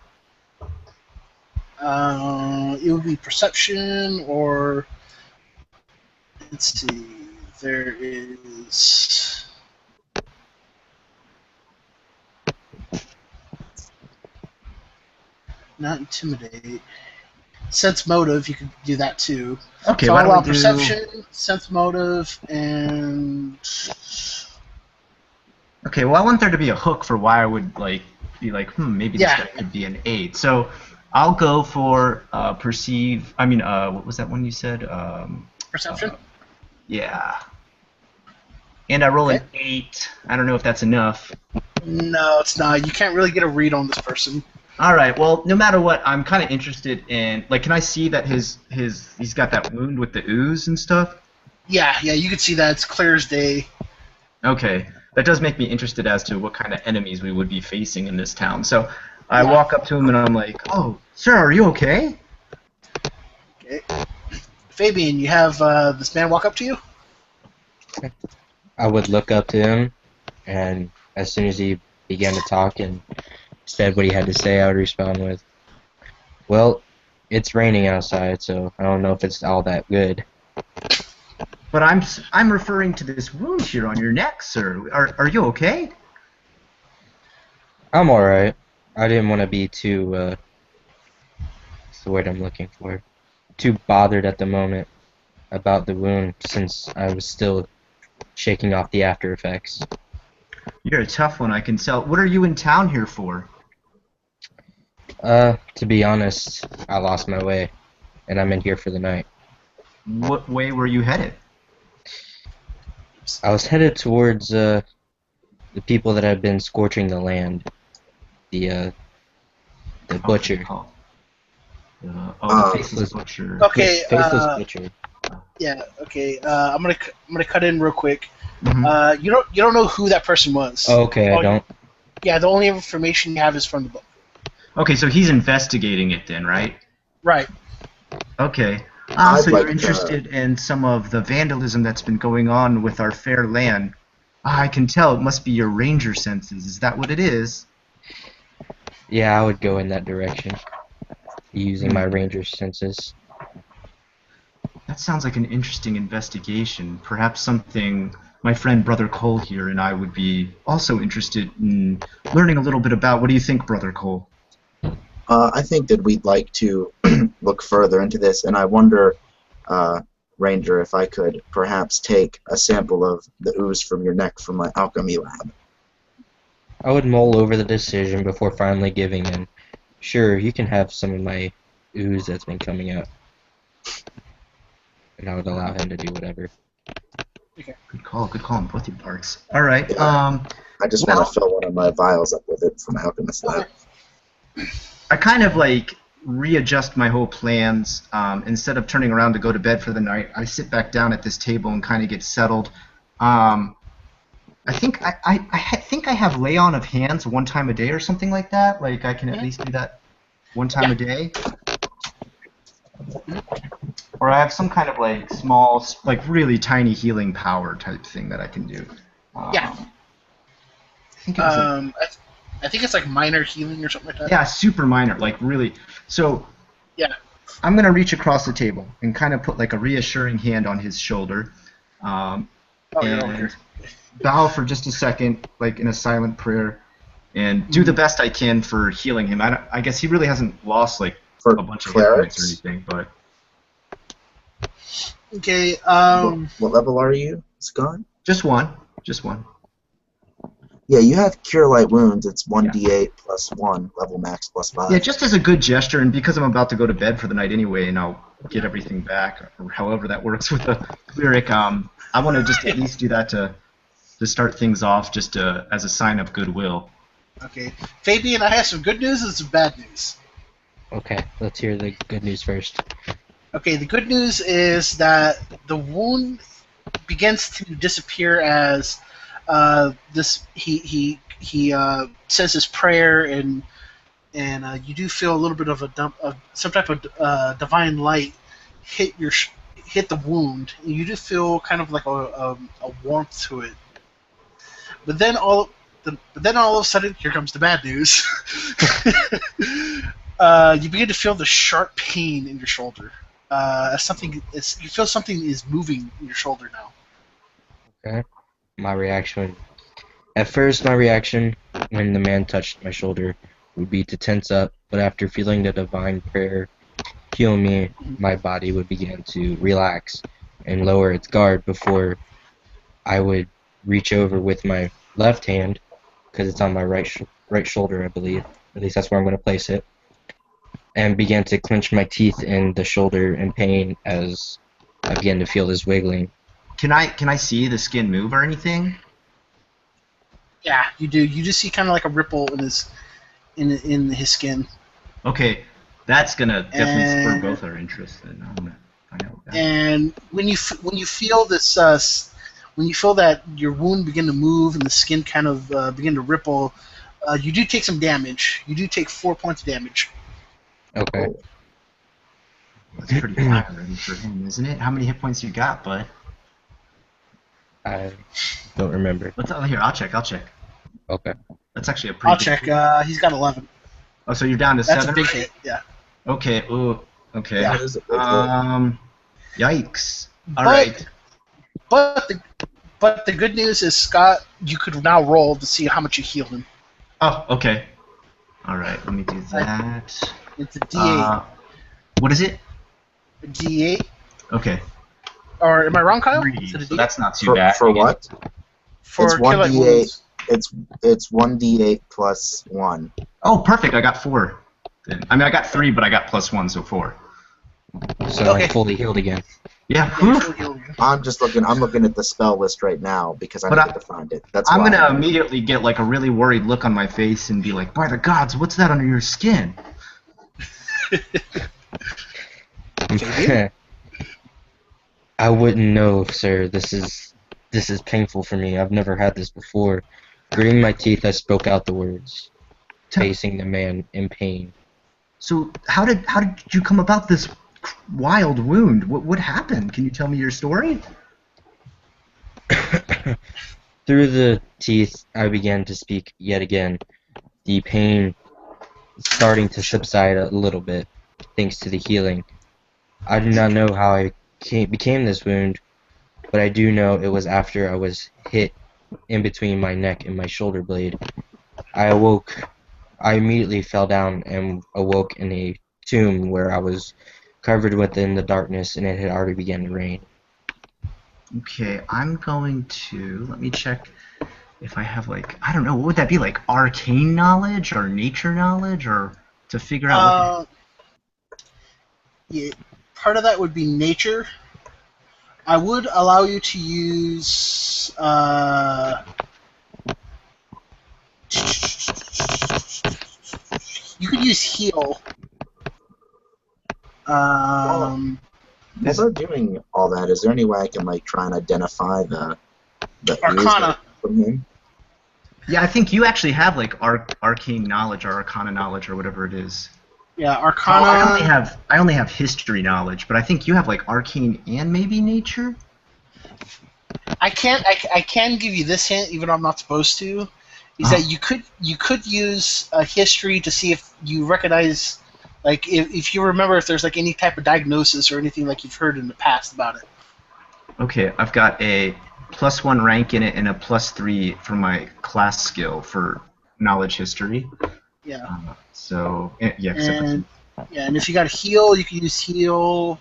It would be perception or let's see. There is not intimidate. Sense motive, you could do that too. Okay. So Why I don't want we do perception, sense motive, and Okay, well, I want there to be a hook for why I would like be like, maybe this Yeah. guy could be an 8. So I'll go for perceive. I mean, what was that one you said? perception. Yeah. And I roll an Okay. 8. I don't know if that's enough. No, it's not. You can't really get a read on this person. All right. Well, no matter what, I'm kind of interested in. Like, can I see that he's got that wound with the ooze and stuff? Yeah, you can see that. It's clear as day. Okay. That does make me interested as to what kind of enemies we would be facing in this town. So I Yeah. walk up to him and I'm like, "Oh, sir, are you okay?" Okay. Fabian, you have this man walk up to you? I would look up to him, and as soon as he began to talk and said what he had to say, I would respond with, "Well, it's raining outside, so I don't know if it's all that good." But I'm referring to this wound here on your neck, sir. Are you okay? I'm alright. I didn't want to be too, what's the word I'm looking for? Too bothered at the moment about the wound, since I was still shaking off the after effects. You're a tough one, I can tell. What are you in town here for? To be honest, I lost my way, and I'm in here for the night. What way were you headed? I was headed towards the people that have been scorching the land. The butcher. Call. The Um, faceless butcher. Okay. Faceless butcher. Yeah. Okay. I'm gonna cut in real quick. Mhm. You don't know who that person was. Okay, I Oh, don't. Yeah. The only information you have is from the book. Okay, so he's investigating it then, right? Right. Okay. I'd So like you're to- interested in some of the vandalism that's been going on with our fair land. I can tell it must be your ranger senses. Is that what it is? Yeah, I would go in that direction, using my ranger senses. That sounds like an interesting investigation. Perhaps something my friend Brother Cole here and I would be also interested in learning a little bit about. What do you think, Brother Cole? I think that we'd like to look further into this, and I wonder, Ranger, if I could perhaps take a sample of the ooze from your neck from my alchemy lab. I would mull over the decision before finally giving in. Sure, you can have some of my ooze that's been coming out. And I would allow him to do whatever. Good call on both your parts. All right. Yeah. I just want to fill one of my vials up with it from my alchemist lab. I kind of like readjust my whole plans. Instead of turning around to go to bed for the night, I sit back down at this table and kind of get settled. I think I think I have lay on of hands one time a day or something like that. Like I can at least do that one time a day. Or I have some kind of like small, like really tiny healing power type thing that I can do. Yeah. I think it was like, I think it's like minor healing or something like that. yeah, super minor, like really. So Yeah. I'm gonna reach across the table and kind of put like a reassuring hand on his shoulder, Oh, you're over and here. bow for just a second, like in a silent prayer, and do the best I can for healing him. I guess he really hasn't lost like For a bunch of hit points or clerics? anything, but Okay. What level are you, Scott? just one, just one. Yeah, you have Cure Light Wounds. It's 1d8 plus 1, level max plus 5. Yeah, just as a good gesture, and because I'm about to go to bed for the night anyway, and I'll get everything back, or however that works with the cleric. I want to just at least do that to start things off, just as a sign of goodwill. Okay. Fabian, I have some good news and some bad news. Okay, let's hear the good news first. Okay, the good news is that the wound begins to disappear as he says his prayer, and you do feel a little bit of some type of divine light hit hit the wound. And you do feel kind of like a warmth to it. But then all of a sudden, here comes the bad news. You begin to feel the sharp pain in your shoulder. You feel something is moving in your shoulder now. Okay. My reaction. At first, my reaction when the man touched my shoulder would be to tense up, but after feeling the divine prayer heal me, my body would begin to relax and lower its guard before I would reach over with my left hand, because it's on my right shoulder, I believe. At least that's where I'm going to place it, and began to clench my teeth in the shoulder in pain as I began to feel this wiggling. Can I see the skin move or anything? Yeah, you do. You just see kind of like a ripple in his skin. Okay, that's gonna definitely spur And- both our interests. Then I'm gonna find out what that is. And when you feel this, when you feel that your wound begin to move and the skin kind of begin to ripple, you do take some damage. You do take 4 points of damage. Okay. That's pretty high already for him, isn't it? How many hit points you got, bud? I don't remember. Here, I'll check. Okay. That's actually a pretty. I'll big- check. He's got 11. Oh, so you're down to That's 7. a big right? hit. Yeah. Okay. Ooh. Okay. That is a big hit. Yikes. All But- right. But the good news is, Scott, you could now roll to see how much you healed him. Oh, okay. All right. Let me do that. It's a D8. What is it? A D8. Okay. Or am I wrong, Kyle? 3. Is it a So D8? that's not too For, bad. for what? For it's kill light 1d8. wounds. It's 1d8 plus 1. Oh, perfect. I got 4. Then I mean, I got 3, but I got +1, so 4. So Okay. I'm fully healed again. Yeah. Yeah, whew. full heal. I'm just looking. I'm looking at the spell list right now because I But needed to find it. That's I'm why. gonna immediately get like a really worried look on my face and be like, "By the gods, what's that under your skin?" Fabian? I wouldn't know, sir. This is painful for me. I've never had this before. Gritting my teeth, I spoke out the words, facing the man in pain. So how did you come about this wild wound? What happened? Can you tell me your story? Through the teeth, I began to speak yet again. The pain starting to subside a little bit, thanks to the healing. I do not know how I became this wound, but I do know it was after I was hit in between my neck and my shoulder blade. I awoke. I immediately fell down and awoke in a tomb where I was covered within the darkness, and it had already begun to rain. Okay, I'm going to let me check if I have like I don't know what would that be like arcane knowledge or nature knowledge or to figure out what. Yeah, part of that would be nature. I would allow you to use. You could use heal. While they're doing all that, is there any way I can like try and identify the ooze Arcana. from him? Yeah, I think you actually have like arcane knowledge or arcana knowledge or whatever it is. Yeah, Oh, Arcana. I only have history knowledge, but I think you have like arcane and maybe nature. I can give you this hint, even though I'm not supposed to. Is that you could use a history to see if you recognize, like if you remember if there's like any type of diagnosis or anything like you've heard in the past about it. Okay, I've got a +1 rank in it and a +3 for my class skill for knowledge history. Yeah. So yeah, except And and if you got heal, you can use heal.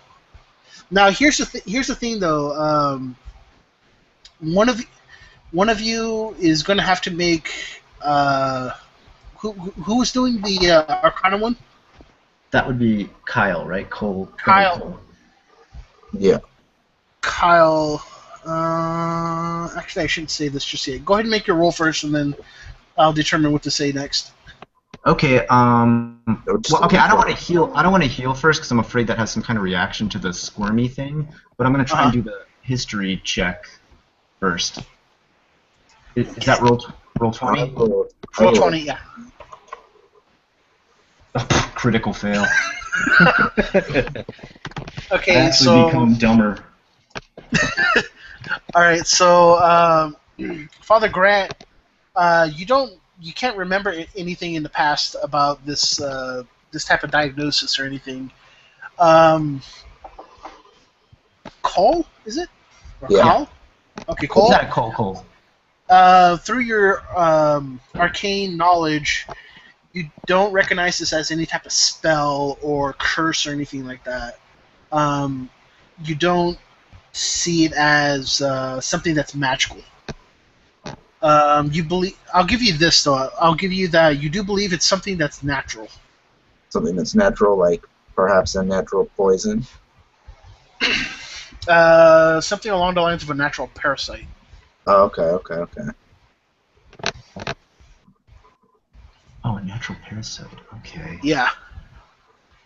Now here's the thing though. One of you is going to have to make. Who was doing the Arcana one? that would be Kyle, right? Kyle. Cole. Yeah. Kyle. Actually, I shouldn't say this just yet. Go ahead and make your roll first, and then I'll determine what to say next. Okay. Well, okay. I don't want to heal. I don't want to heal first because I'm afraid that has some kind of reaction to the squirmy thing. But I'm going to try and do the history check first. Is that roll 20? Roll 20, yeah. Critical fail. Okay, I actually become dumber. all right. So, Father Grant, you can't remember anything in the past about this this type of diagnosis or anything. Cole, is it? Or Yeah. Kyle? Okay, Cole. Yeah, Cole. Through your arcane knowledge, you don't recognize this as any type of spell or curse or anything like that. You don't see it as something that's magical. You believe. I'll give you this though. I'll give you that you do believe it's something that's natural. Something that's natural, like perhaps a natural poison. Something along the lines of a natural parasite. Oh, okay. Oh, a natural parasite. Okay. Yeah.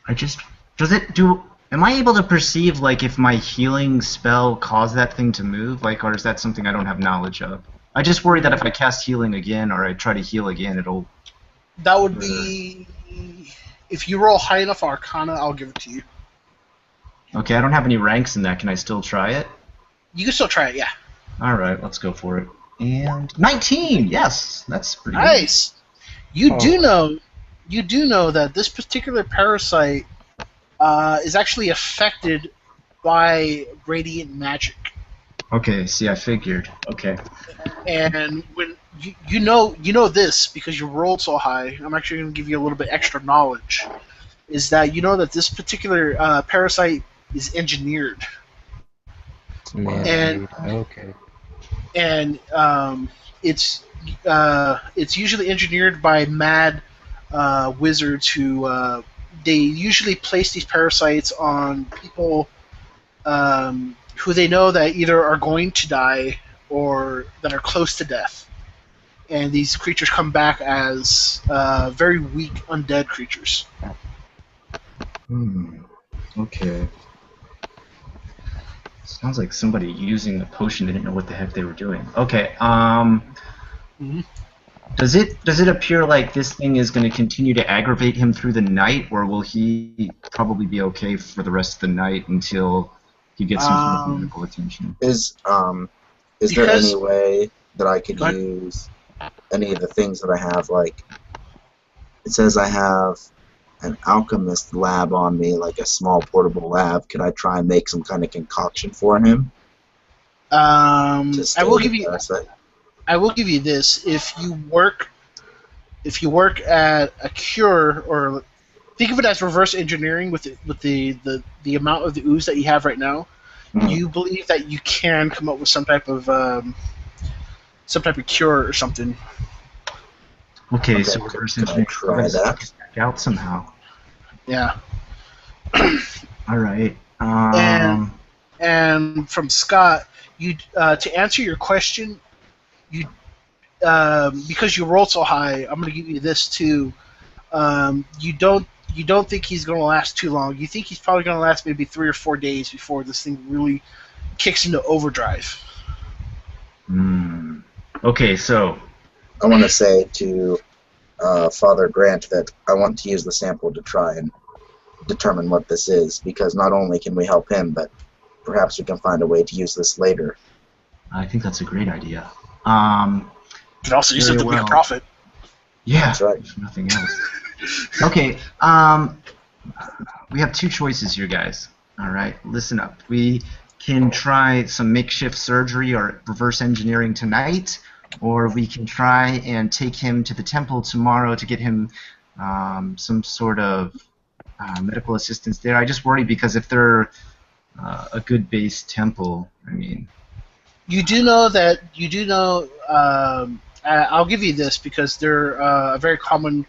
Am I able to perceive like if my healing spell caused that thing to move, like, or is that something I don't have knowledge of? I just worry that if I cast healing again or I try to heal again, it'll. That would be. If you roll high enough Arcana, I'll give it to you. Okay, I don't have any ranks in that. Can I still try it? You can still try it, yeah. All right, let's go for it. And 19. Yes, that's pretty good. Nice. You do know that this particular parasite is actually affected by radiant magic. Okay, see, I figured. Okay. And when you know this because you rolled so high, I'm actually going to give you a little bit extra knowledge. Is that you know that this particular parasite is engineered, Man, okay. and it's usually engineered by mad wizards who they usually place these parasites on people who they know that either are going to die or that are close to death. And these creatures come back as very weak undead creatures. Okay. Sounds like somebody using the potion didn't know what the heck they were doing. Okay. Mhm. Does it appear like this thing is going to continue to aggravate him through the night, or will he probably be okay for the rest of the night until he gets some sort of medical attention? Is there Because- any way that I could Go ahead. use any of the things that I have? Like, it says I have an alchemist lab on me, like a small portable lab. Could I try and make some kind of concoction for him to I stay will the give you. parasite? I will give you this. If you work at a cure, or think of it as reverse engineering with the amount of the ooze that you have right now, Mhm. you believe that you can come up with some type of cure or something. Okay, so could reverse I engineering. try that? Back out somehow. Yeah. All right. And from Scott, you to answer your question, you because you rolled so high, I'm going to give you this too. You don't think he's going to last too long. You think he's probably going to last maybe 3 or 4 days before this thing really kicks into overdrive. Okay, so I want to say to Father Grant that I want to use the sample to try and determine what this is, because not only can we help him, but perhaps we can find a way to use this later. I think that's a great idea. You can also use it to make a profit. Yeah, That's right. if nothing else. Okay, we have two choices here, guys. All right, listen up. We can try some makeshift surgery or reverse engineering tonight, or we can try and take him to the temple tomorrow to get him some sort of medical assistance there. I just worry because if they're a good base temple, I mean... You do know that I'll give you this because they're a very common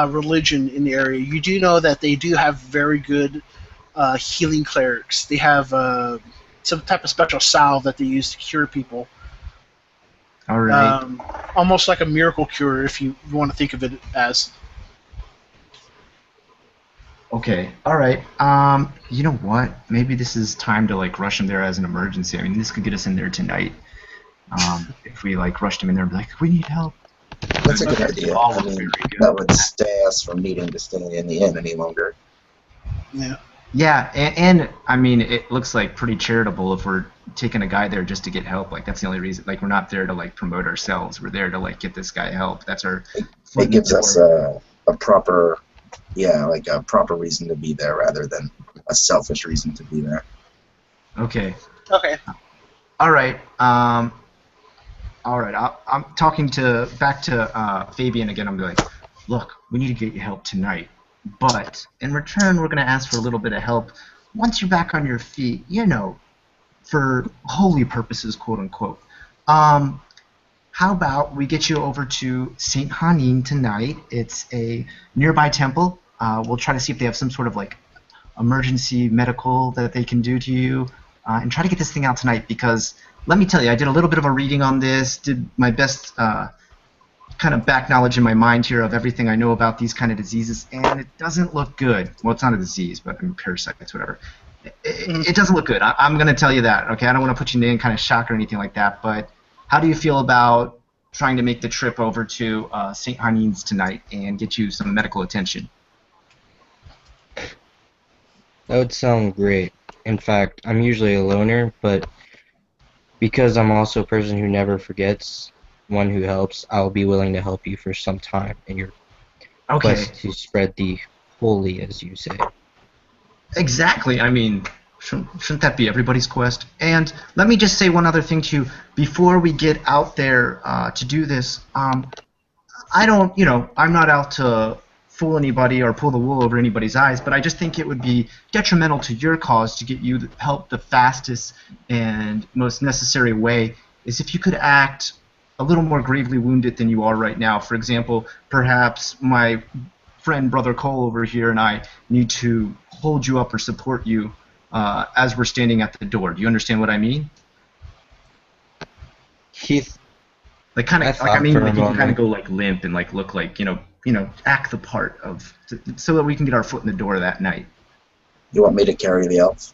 religion in the area. You do know that they do have very good healing clerics. They have some type of special salve that they use to cure people. All right. Almost like a miracle cure, if you want to think of it as. Okay. All right. You know what? Maybe this is time to like rush him there as an emergency. I mean, this could get us in there tonight. If we like rushed him in there and be like, we need help. That's a good idea. All I look mean, very good. that would stay us from needing to stay in the inn any longer. Yeah. Yeah, and I mean, it looks like pretty charitable if we're taking a guy there just to get help. Like that's the only reason. Like we're not there to like promote ourselves. We're there to like get this guy help. That's our. foot It in gives the us door. a proper, like a proper reason to be there rather than a selfish reason to be there. Okay. Okay. All right. All right. I'm talking back to Fabian again. I'm going, look, we need to get you help tonight, but in return, we're going to ask for a little bit of help once you're back on your feet. You know, for holy purposes, quote unquote. How about we get you over to Saint Hanin tonight? It's a nearby temple. We'll try to see if they have some sort of like emergency medical that they can do to you, and try to get this thing out tonight because let me tell you, I did a little bit of a reading on this, did my best kind of back knowledge in my mind here of everything I know about these kind of diseases, and it doesn't look good. Well, it's not a disease, but I mean, parasites, whatever. It doesn't look good. I'm going to tell you that, okay? I don't want to put you in kind of shock or anything like that, but how do you feel about trying to make the trip over to St. Hanin's tonight and get you some medical attention? That would sound great. In fact, I'm usually a loner, but because I'm also a person who never forgets, one who helps, I'll be willing to help you for some time in your Okay. quest to spread the holy, as you say. Exactly. I mean, shouldn't that be everybody's quest? And let me just say one other thing to you. Before we get out there to do this, I don't, I'm not out to fool anybody or pull the wool over anybody's eyes, but I just think it would be detrimental to your cause to get you help the fastest and most necessary way is if you could act a little more gravely wounded than you are right now. For example, perhaps my friend, Brother Cole over here, and I need to hold you up or support you as we're standing at the door. Do you understand what I mean? Heath, Like kind I of, thought for a you can kind of moment. go like limp and like look like act the part of so that we can get our foot in the door that night. You want me to carry the elf?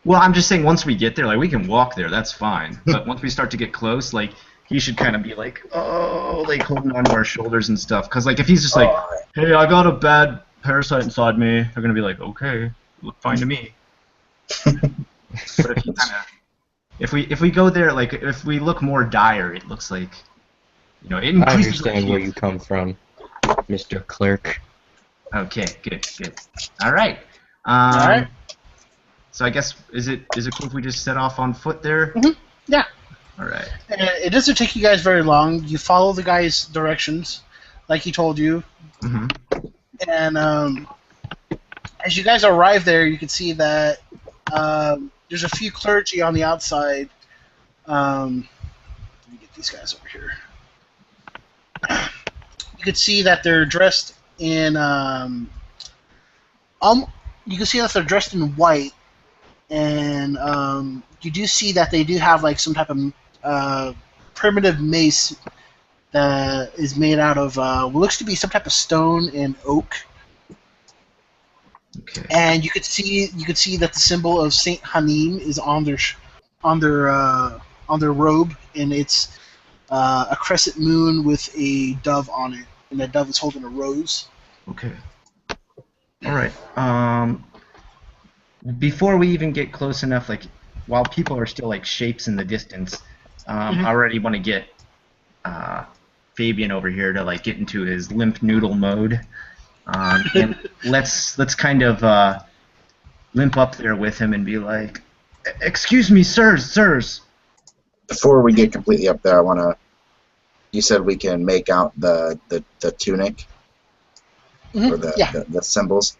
Well, I'm just saying once we get there, like we can walk there, that's fine. But once we start to get close, like he should kind of be like, oh, like holding onto our shoulders and stuff. Because like if he's just like, Alright. hey, I got a bad parasite inside me, they're gonna be like, okay, look fine to me. But if you kind of, if we go there, like if we look more dire, it looks like, it I increases our understand where you chance. come from, Mr. Clerk. Okay, good. All right. All right. So I guess is it cool if we just set off on foot there? Yeah. All right. And it doesn't take you guys very long. You follow the guy's directions, like he told you, Mm-hmm. and as you guys arrive there, you can see that there's a few clergy on the outside. Let me get these guys over here. You can see that they're dressed in. You can see that they're dressed in white, and you do see that they do have like some type of primitive mace that is made out of what looks to be some type of stone and oak. Okay. And you could see that the symbol of Saint Hanim is on their robe, and it's a crescent moon with a dove on it, and that dove is holding a rose. Okay. All right. Before we even get close enough, like while people are still like shapes in the distance, I already want to get Fabian over here to like get into his limp noodle mode, and let's kind of limp up there with him and be like, "Excuse me, sirs." Before we get completely up there, I want to. You said we can make out the tunic or the symbols.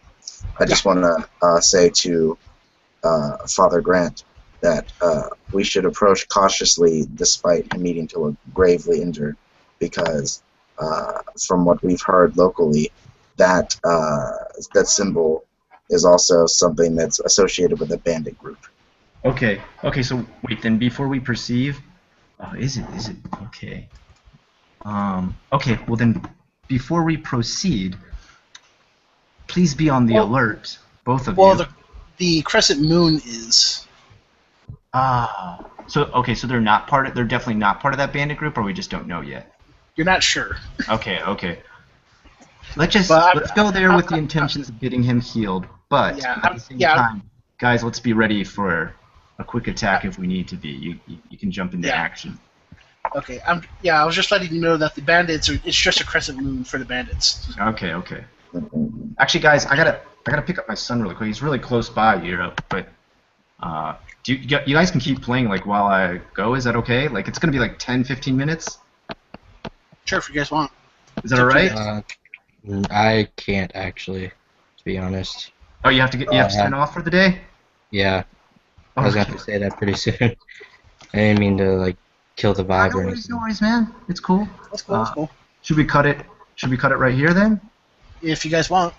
I just want to say to Father Grant that we should approach cautiously despite him needing to look gravely injured, because from what we've heard locally, that symbol is also something that's associated with a bandit group. Okay. So wait, then before we perceive, is it okay? Okay. Well then, before we proceed, please be on the alert, both of you. Well, the crescent moon is. So they're not they're definitely not part of that bandit group, or we just don't know yet. You're not sure. Okay. Let's go there with the intentions of getting him healed, but at the same time, guys, let's be ready for a quick attack if we need to be. You can jump into action. Okay. I was just letting you know that the bandits it's just a crescent moon for the bandits. Okay. Actually, guys, I gotta pick up my son really quick. He's really close by here, but you guys can keep playing like while I go. Is that okay? Like it's gonna be like 10-15 minutes. Sure, if you guys want. Is that alright? I can't actually, to be honest. Oh, you have to sign off for the day? Yeah, I was going to say that pretty soon. I didn't mean to like kill the vibe or anything. No worries, man. It's cool. That's cool. That's cool. Should we cut it? Should we cut it right here then? If you guys want.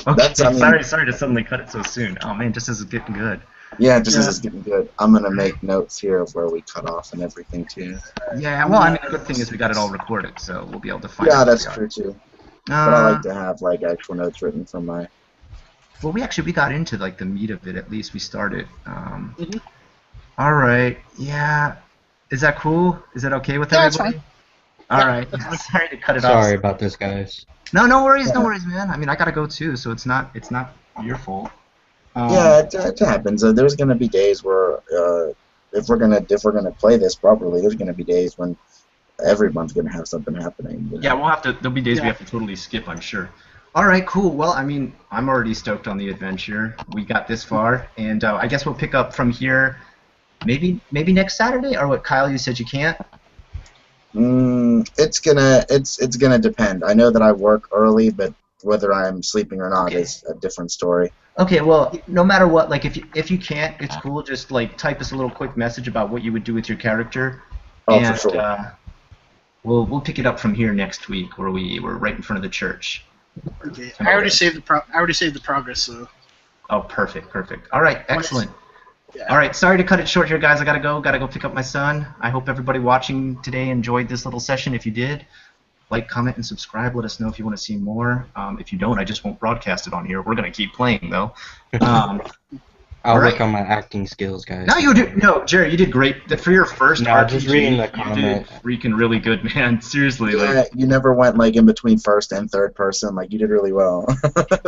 Okay. Sorry to suddenly cut it so soon. Oh man, just as it's getting good. Yeah, just as it's getting good. I'm gonna make notes here of where we cut off and everything too. Yeah. Well, I mean, the good thing is we got it all recorded, so we'll be able to find. Yeah, that's true too. But I like to have like actual notes written from my. Well, we got into like the meat of it. At least we started. All right. Yeah. Is that cool? Is that okay with everybody? Fine. All right. Sorry to cut it off. Sorry about this, guys. No worries, man. I mean, I gotta go too, so it's not your fault. Yeah, it happens. There's gonna be days where if we're gonna play this properly, there's gonna be days when everyone's gonna have something happening. You know? Yeah, there'll be days we have to totally skip, I'm sure. All right, cool. Well, I mean, I'm already stoked on the adventure. We got this far, and I guess we'll pick up from here. Maybe next Saturday, or what? Kyle, you said you can't. It's gonna depend. I know that I work early, but whether I'm sleeping or not is a different story. Okay, well, no matter what, like if you can't, it's cool. Just like type us a little quick message about what you would do with your character, and for sure. we'll pick it up from here next week, where we're right in front of the church. Okay. I already saved the progress. So. Oh, perfect, perfect. All right, excellent. Yeah. All right, sorry to cut it short here, guys. I gotta go pick up my son. I hope everybody watching today enjoyed this little session. If you did, like, comment, and subscribe. Let us know if you want to see more. If you don't, I just won't broadcast it on here. We're gonna keep playing though. I'll All right. work on my acting skills, guys. No, you did. No, Jerry, you did great. For your first No, RPG, just reading the you comment. did freaking really good, man. Seriously, Yeah, like. you never went like in between first and third person. Like you did really well.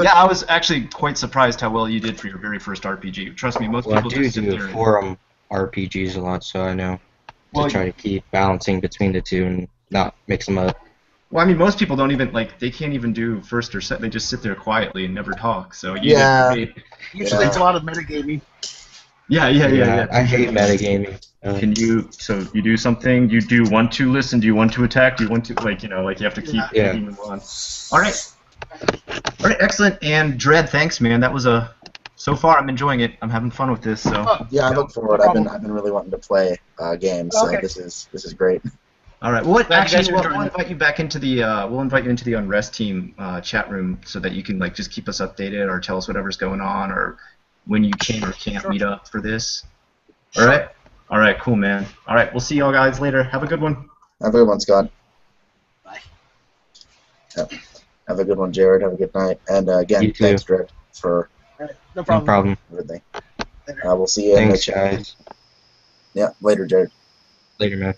Yeah, I was actually quite surprised how well you did for your very first RPG. Trust me, most Well, I people do just sit do there. forum RPGs a lot, so I know Well, to try to keep balancing between the two and not mix them up. Well, I mean, most people don't even they can't even do first or second. They just sit there quietly and never talk. So you Yeah. did great. Usually it's a lot of metagaming. Yeah. I hate metagaming. Can you? So you do something. You do want to listen. Do you want to attack? Do you want to like you have to keep Yeah. keeping them on. All right, excellent. And Dread, thanks, man. That was so far I'm enjoying it. I'm having fun with this. So. Oh, Yeah, I look forward. no I've problem. been really wanting to play games, so Okay. this is great. All right. Well, Glad you guys actually, are we'll enjoying it. invite you back into the we'll invite you into the Unrest team chat room so that you can like just keep us updated or tell us whatever's going on or when you can or can't Sure. meet up for this. All right. All right. Cool, man. All right. We'll see y'all guys later. Have a good one. Have a good one, Scott. Bye. Yep. Have a good one, Jared. Have a good night. And again, You too. thanks, Dread, for All right, no No problem. problem. everything. Later. We'll see you in the Thanks, chat. guys. Yeah, later, Jared. Later, man.